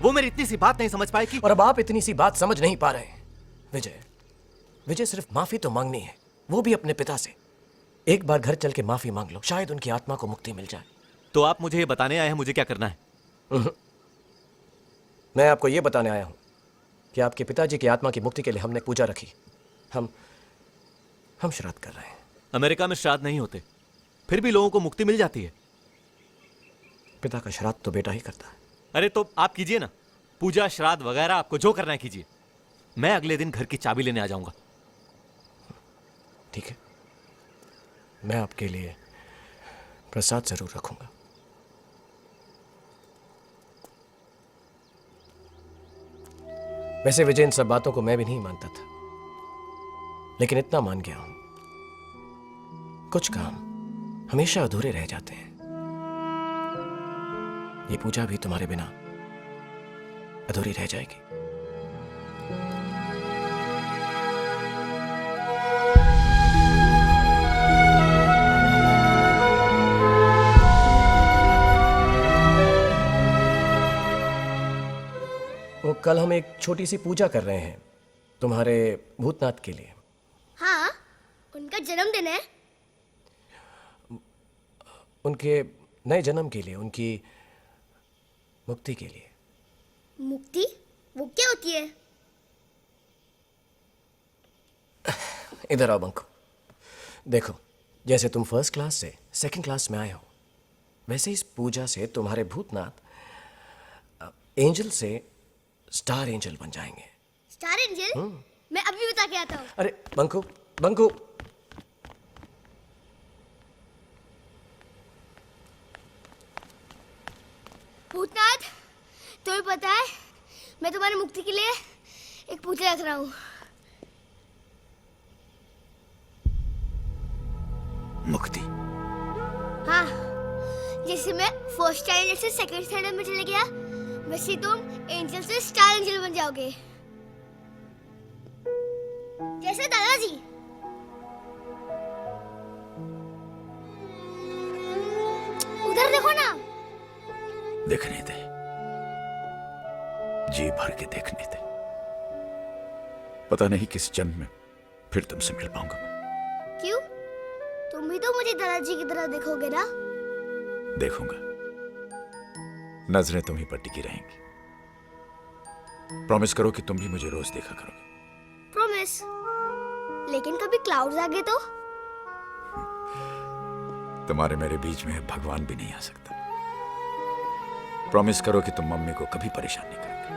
वो मेरी इतनी सी बात नहीं समझ पाए कि।
और अब आप इतनी सी बात समझ नहीं पा रहे हैं। विजय सिर्फ माफी तो मांगनी है, वो भी अपने पिता से। एक बार घर चल के माफी मांग लो, शायद उनकी आत्मा को मुक्ति मिल जाए।
तो आप मुझे ये बताने आए हैं मुझे क्या करना है?
मैं आपको ये बताने आया हूं कि आपके पिताजी की आत्मा की मुक्ति के लिए हमने पूजा रखी। हम श्राद्ध कर रहे हैं।
अमेरिका में श्राद्ध नहीं होते, फिर भी लोगों को मुक्ति मिल जाती है।
पिता का श्राद्ध तो बेटा ही करता है।
अरे तो आप कीजिए ना, पूजा श्राद्ध वगैरह आपको जो करना है कीजिए। मैं अगले दिन घर की चाबी लेने आ जाऊंगा।
ठीक है, मैं आपके लिए प्रसाद जरूर रखूंगा। वैसे विजय इन सब बातों को मैं भी नहीं मानता था, लेकिन इतना मान गया हूं, कुछ काम हमेशा अधूरे रह जाते हैं। ये पूजा भी तुम्हारे बिना अधूरी रह जाएगी। वो कल हम एक छोटी सी पूजा कर रहे हैं तुम्हारे भूतनाथ के लिए।
हाँ, उनका जन्मदिन है।
उनके नए जन्म के लिए, उनकी मुक्ति के लिए।
मुक्ति? वो क्या होती है?
इधर आओ बंकू। देखो, जैसे तुम फर्स्ट क्लास से सेकंड क्लास में आए हो, वैसे इस पूजा से तुम्हारे भूतनाथ एंजल से स्टार एंजल बन जाएंगे।
Star angel? मैं अभी बता के आता हूँ।
अरे बंकू
भूतनाथ, तुम्हें पता है मैं तुम्हारी मुक्ति के लिए एक पूजा रख रहा हूँ।
मुक्ति?
हाँ, जैसे मैं फर्स्ट स्टैंडर्ड से सेकंड स्टैंडर्ड में चले गया, वैसे तुम एंजल से स्टार एंजल बन जाओगे, जैसे दादाजी। उधर देखो ना।
देखने दे, जी भर के देखने दे। पता नहीं किस जन्म में फिर तुमसे मिल पाऊंगा मैं।
क्यों? तुम भी तो मुझे दादाजी की तरह देखोगे ना?
देखूंगा, नजरें तुम्हीं पर टिकी रहेंगी। प्रॉमिस करो कि तुम भी मुझे रोज देखा करोगे।
प्रॉमिस। लेकिन कभी क्लाउड्स आ गए तो?
तुम्हारे मेरे बीच में भगवान भी नहीं आ सकता। प्रॉमिस करो कि तुम मम्मी को कभी परेशान नहीं करोगे।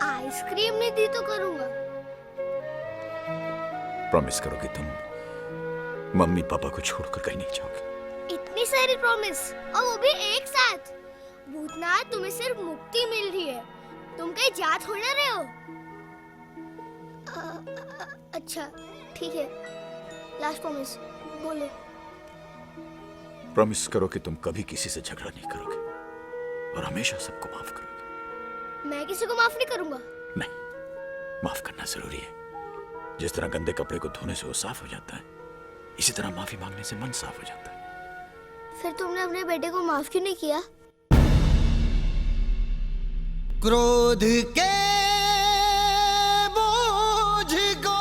आइसक्रीम नहीं दी तो करूंगा।
प्रॉमिस करो कि तुम मम्मी पापा को छोड़कर कहीं नहीं जाओगे।
इतनी सारी प्रॉमिस, और वो भी एक साथ। भूतनाथ, तुम्हें सिर्फ मुक्ति मिल रही है, तुम कहीं जा थोड़ी ना रहे हो। अच्छा ठीक है, लास्ट प्रॉमिस बोलो।
प्रॉमिस करो कि तुम कभी किसी से झगड़ा नहीं करोगे और हमेशा सबको माफ करोगे।
मैं किसी को माफ नहीं करूंगा।
नहीं, माफ करना जरूरी है। जिस तरह गंदे कपड़े को धोने से वो साफ हो जाता है, इसी तरह माफी मांगने से मन साफ हो जाता है।
फिर तुमने अपने बेटे को माफ क्यों नहीं किया?
क्रोध के बोझ को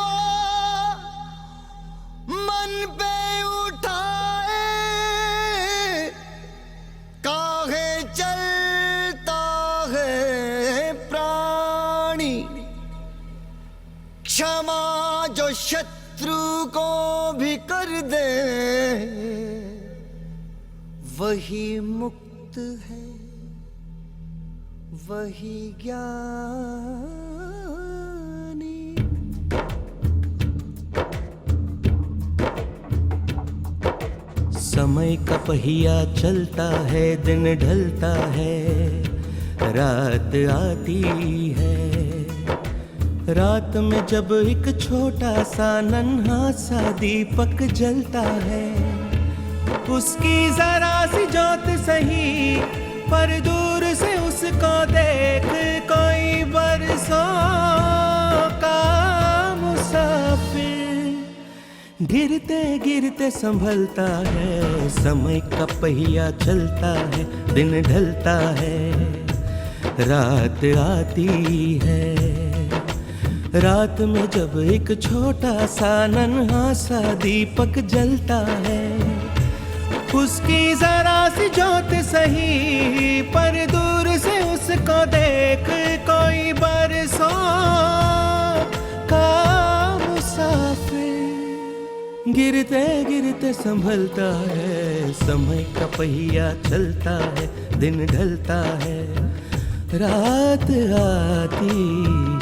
मन पे उठाए, काहे चलता है प्राणी। क्षमा जो शत्रु को भी कर दे, वही मुक्त है, वही ज्ञानी।
समय का पहिया चलता है, दिन ढलता है, रात आती है। रात में जब एक छोटा सा नन्हा सा दीपक जलता है, उसकी जरा सी ज्योत सही पर दूर से उसको देख कोई बरसों का मुसाफिर। गिरते गिरते संभलता है, समय का पहिया चलता है, दिन ढलता है, रात आती है। रात में जब एक छोटा सा नन्हा सा दीपक जलता है, उसकी जरा सी ज्योत सही, पर दूर से उसको देख कोई बरसों का मुसाफिर। गिरते गिरते संभलता है, समय का पहिया चलता है, दिन ढलता है, रात आती है।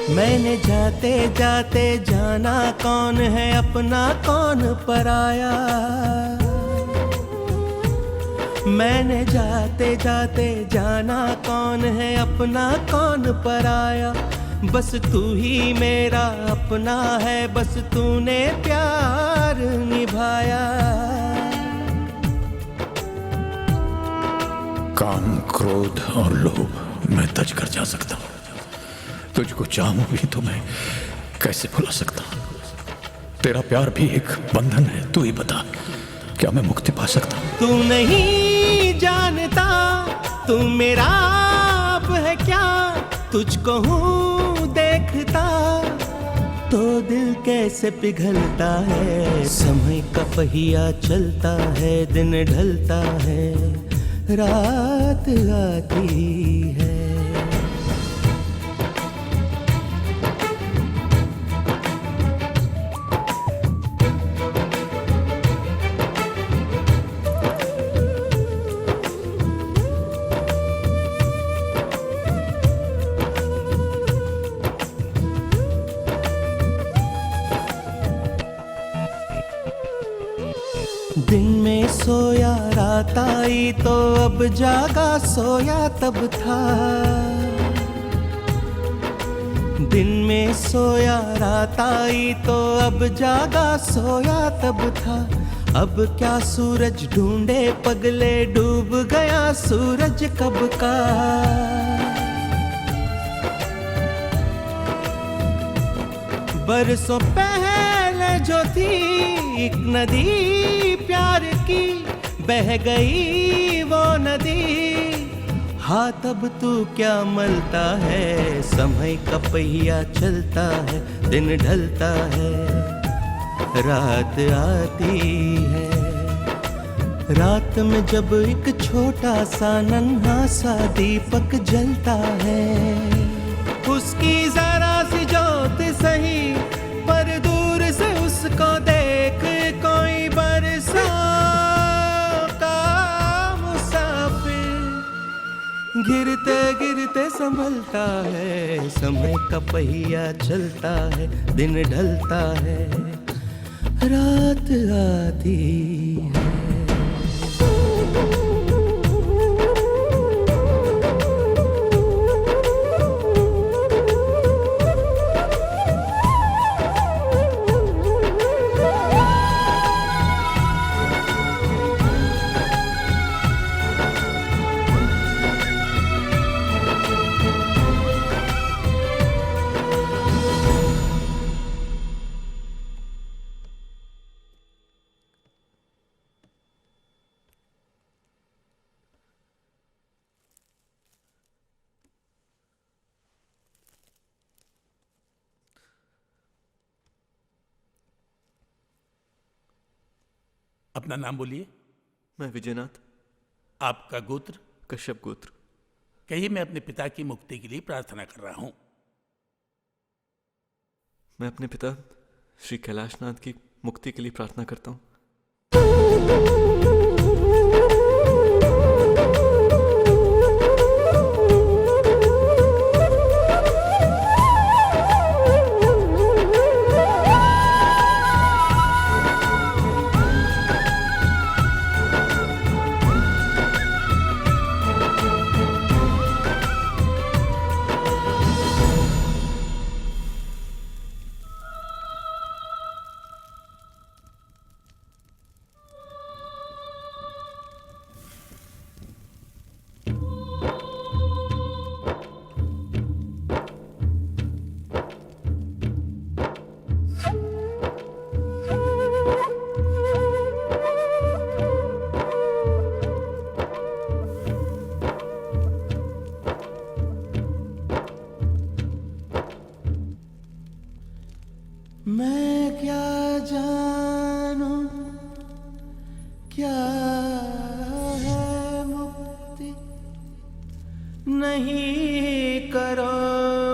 मैंने जाते जाते जाना कौन है अपना कौन पराया। मैंने जाते जाते जाना कौन है अपना कौन पराया। बस तू ही मेरा अपना है, बस तूने प्यार निभाया।
काम, क्रोध और लोभ मैं तज कर जा सकता हूँ। तुझको चाहूं भी तो मैं कैसे भुला सकता हूँ। तेरा प्यार भी एक बंधन है, तू ही बता क्या मैं मुक्ति पा सकता हूँ?
तू नहीं जानता तू मेरा आप है क्या, तुझको हूँ देखता तो दिल कैसे पिघलता है। समय का पहिया चलता है, दिन ढलता है, रात आती है। दिन में सोया रात आई तो अब जागा, सोया तब था। दिन में सोया रात आई तो अब जागा, सोया तब था। अब क्या सूरज ढूंढे पगले, डूब गया सूरज कब का। बरसों पहले जो थी एक नदी प्यार की, बह गई वो नदी। हाथ अब तू क्या मलता है, समय का पहिया चलता है, दिन ढलता है, रात आती है। रात में जब एक छोटा सा नन्हा सा दीपक जलता है, उसकी जरा सी ज्योत सही, पर दूर से उसको देख कोई बरसों का मुसाफिर। गिरते गिरते संभलता है, समय का पहिया चलता है, दिन ढलता है, रात आती है।
अपना नाम बोलिए।
मैं विजयनाथ।
आपका गोत्र?
कश्यप गोत्र।
कहिए मैं अपने पिता की मुक्ति के लिए प्रार्थना कर रहा हूं।
मैं अपने पिता श्री कैलाशनाथ की मुक्ति के लिए प्रार्थना करता हूं।
मैं क्या जानूं क्या है मुक्ति, नहीं करो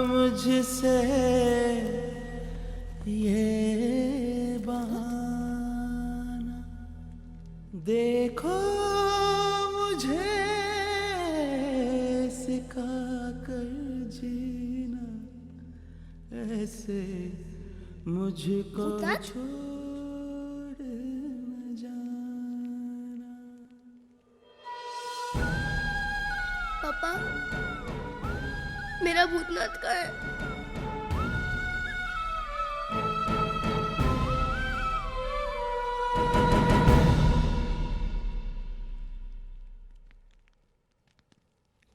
मुझसे ये बहाना। देखो मुझे सिखा कर जीना, ऐसे मुझको छोड़ न जाना।
पापा, मेरा भूतनाथ का है।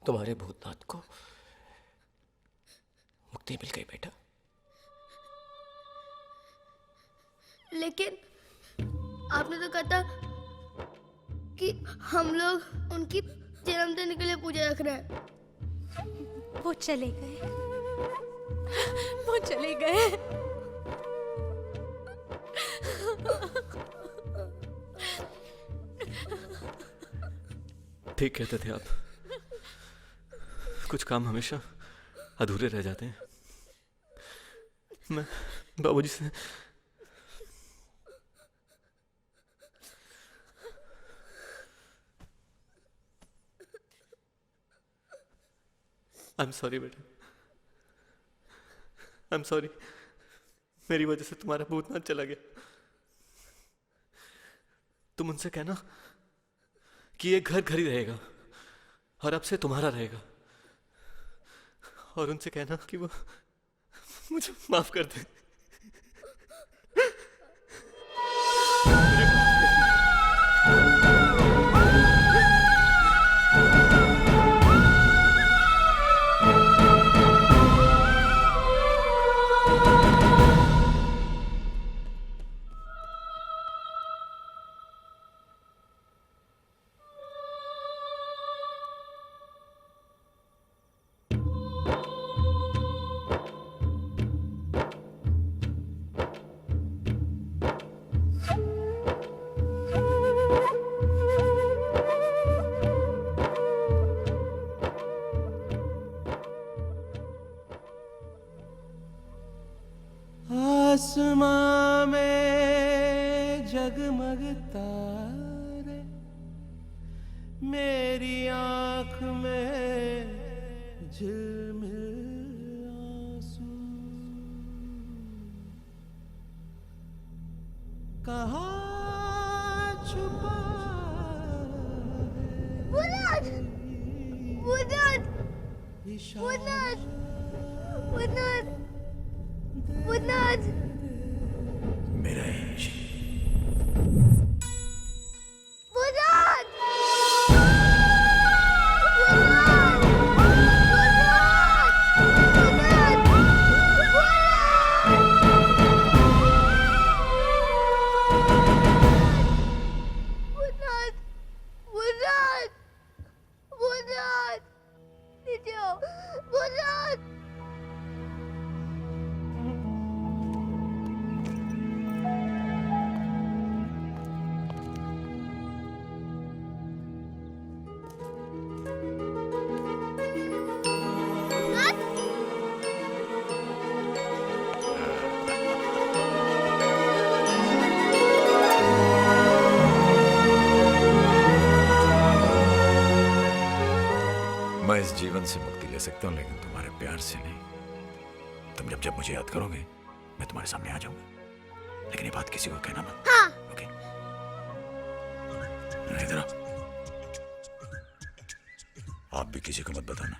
तुम्हारे भूतनाथ को मुक्ति मिल गई बेटा।
लेकिन आपने तो कहा था कि हम लोग उनकी जन्मदिन के लिए पूजा रख रहे हैं।
वो चले गए, वो चले गए।
ठीक कहते थे आप, कुछ काम हमेशा अधूरे रह जाते हैं। मैं बाबूजी से आई एम सॉरी बेटा, आई एम सॉरी। मेरी वजह से तुम्हारा भूतनाथ चला गया। तुम उनसे कहना कि ये घर घर ही रहेगा और अब से तुम्हारा रहेगा, और उनसे कहना कि वो मुझे माफ कर दे।
आसमां में जगमग तारे, मेरी आंख में झिलमिल आंसू, कहाँ छुपा
भूतनाथ, भूतनाथ, भूतनाथ, भूतनाथ, भूतनाथ।
मेरा इंच
भूतनाथ, भूतनाथ, भूतनाथ, भूतनाथ, नीचे आओ, भूतनाथ।
ले सकता हूँ लेकिन तुम्हारे प्यार से नहीं। तुम जब जब मुझे याद करोगे मैं तुम्हारे सामने आ जाऊंगा, लेकिन ये बात किसी को कहना मत।
हाँ।
ओके? इधर आओ। आप भी किसी को मत बताना।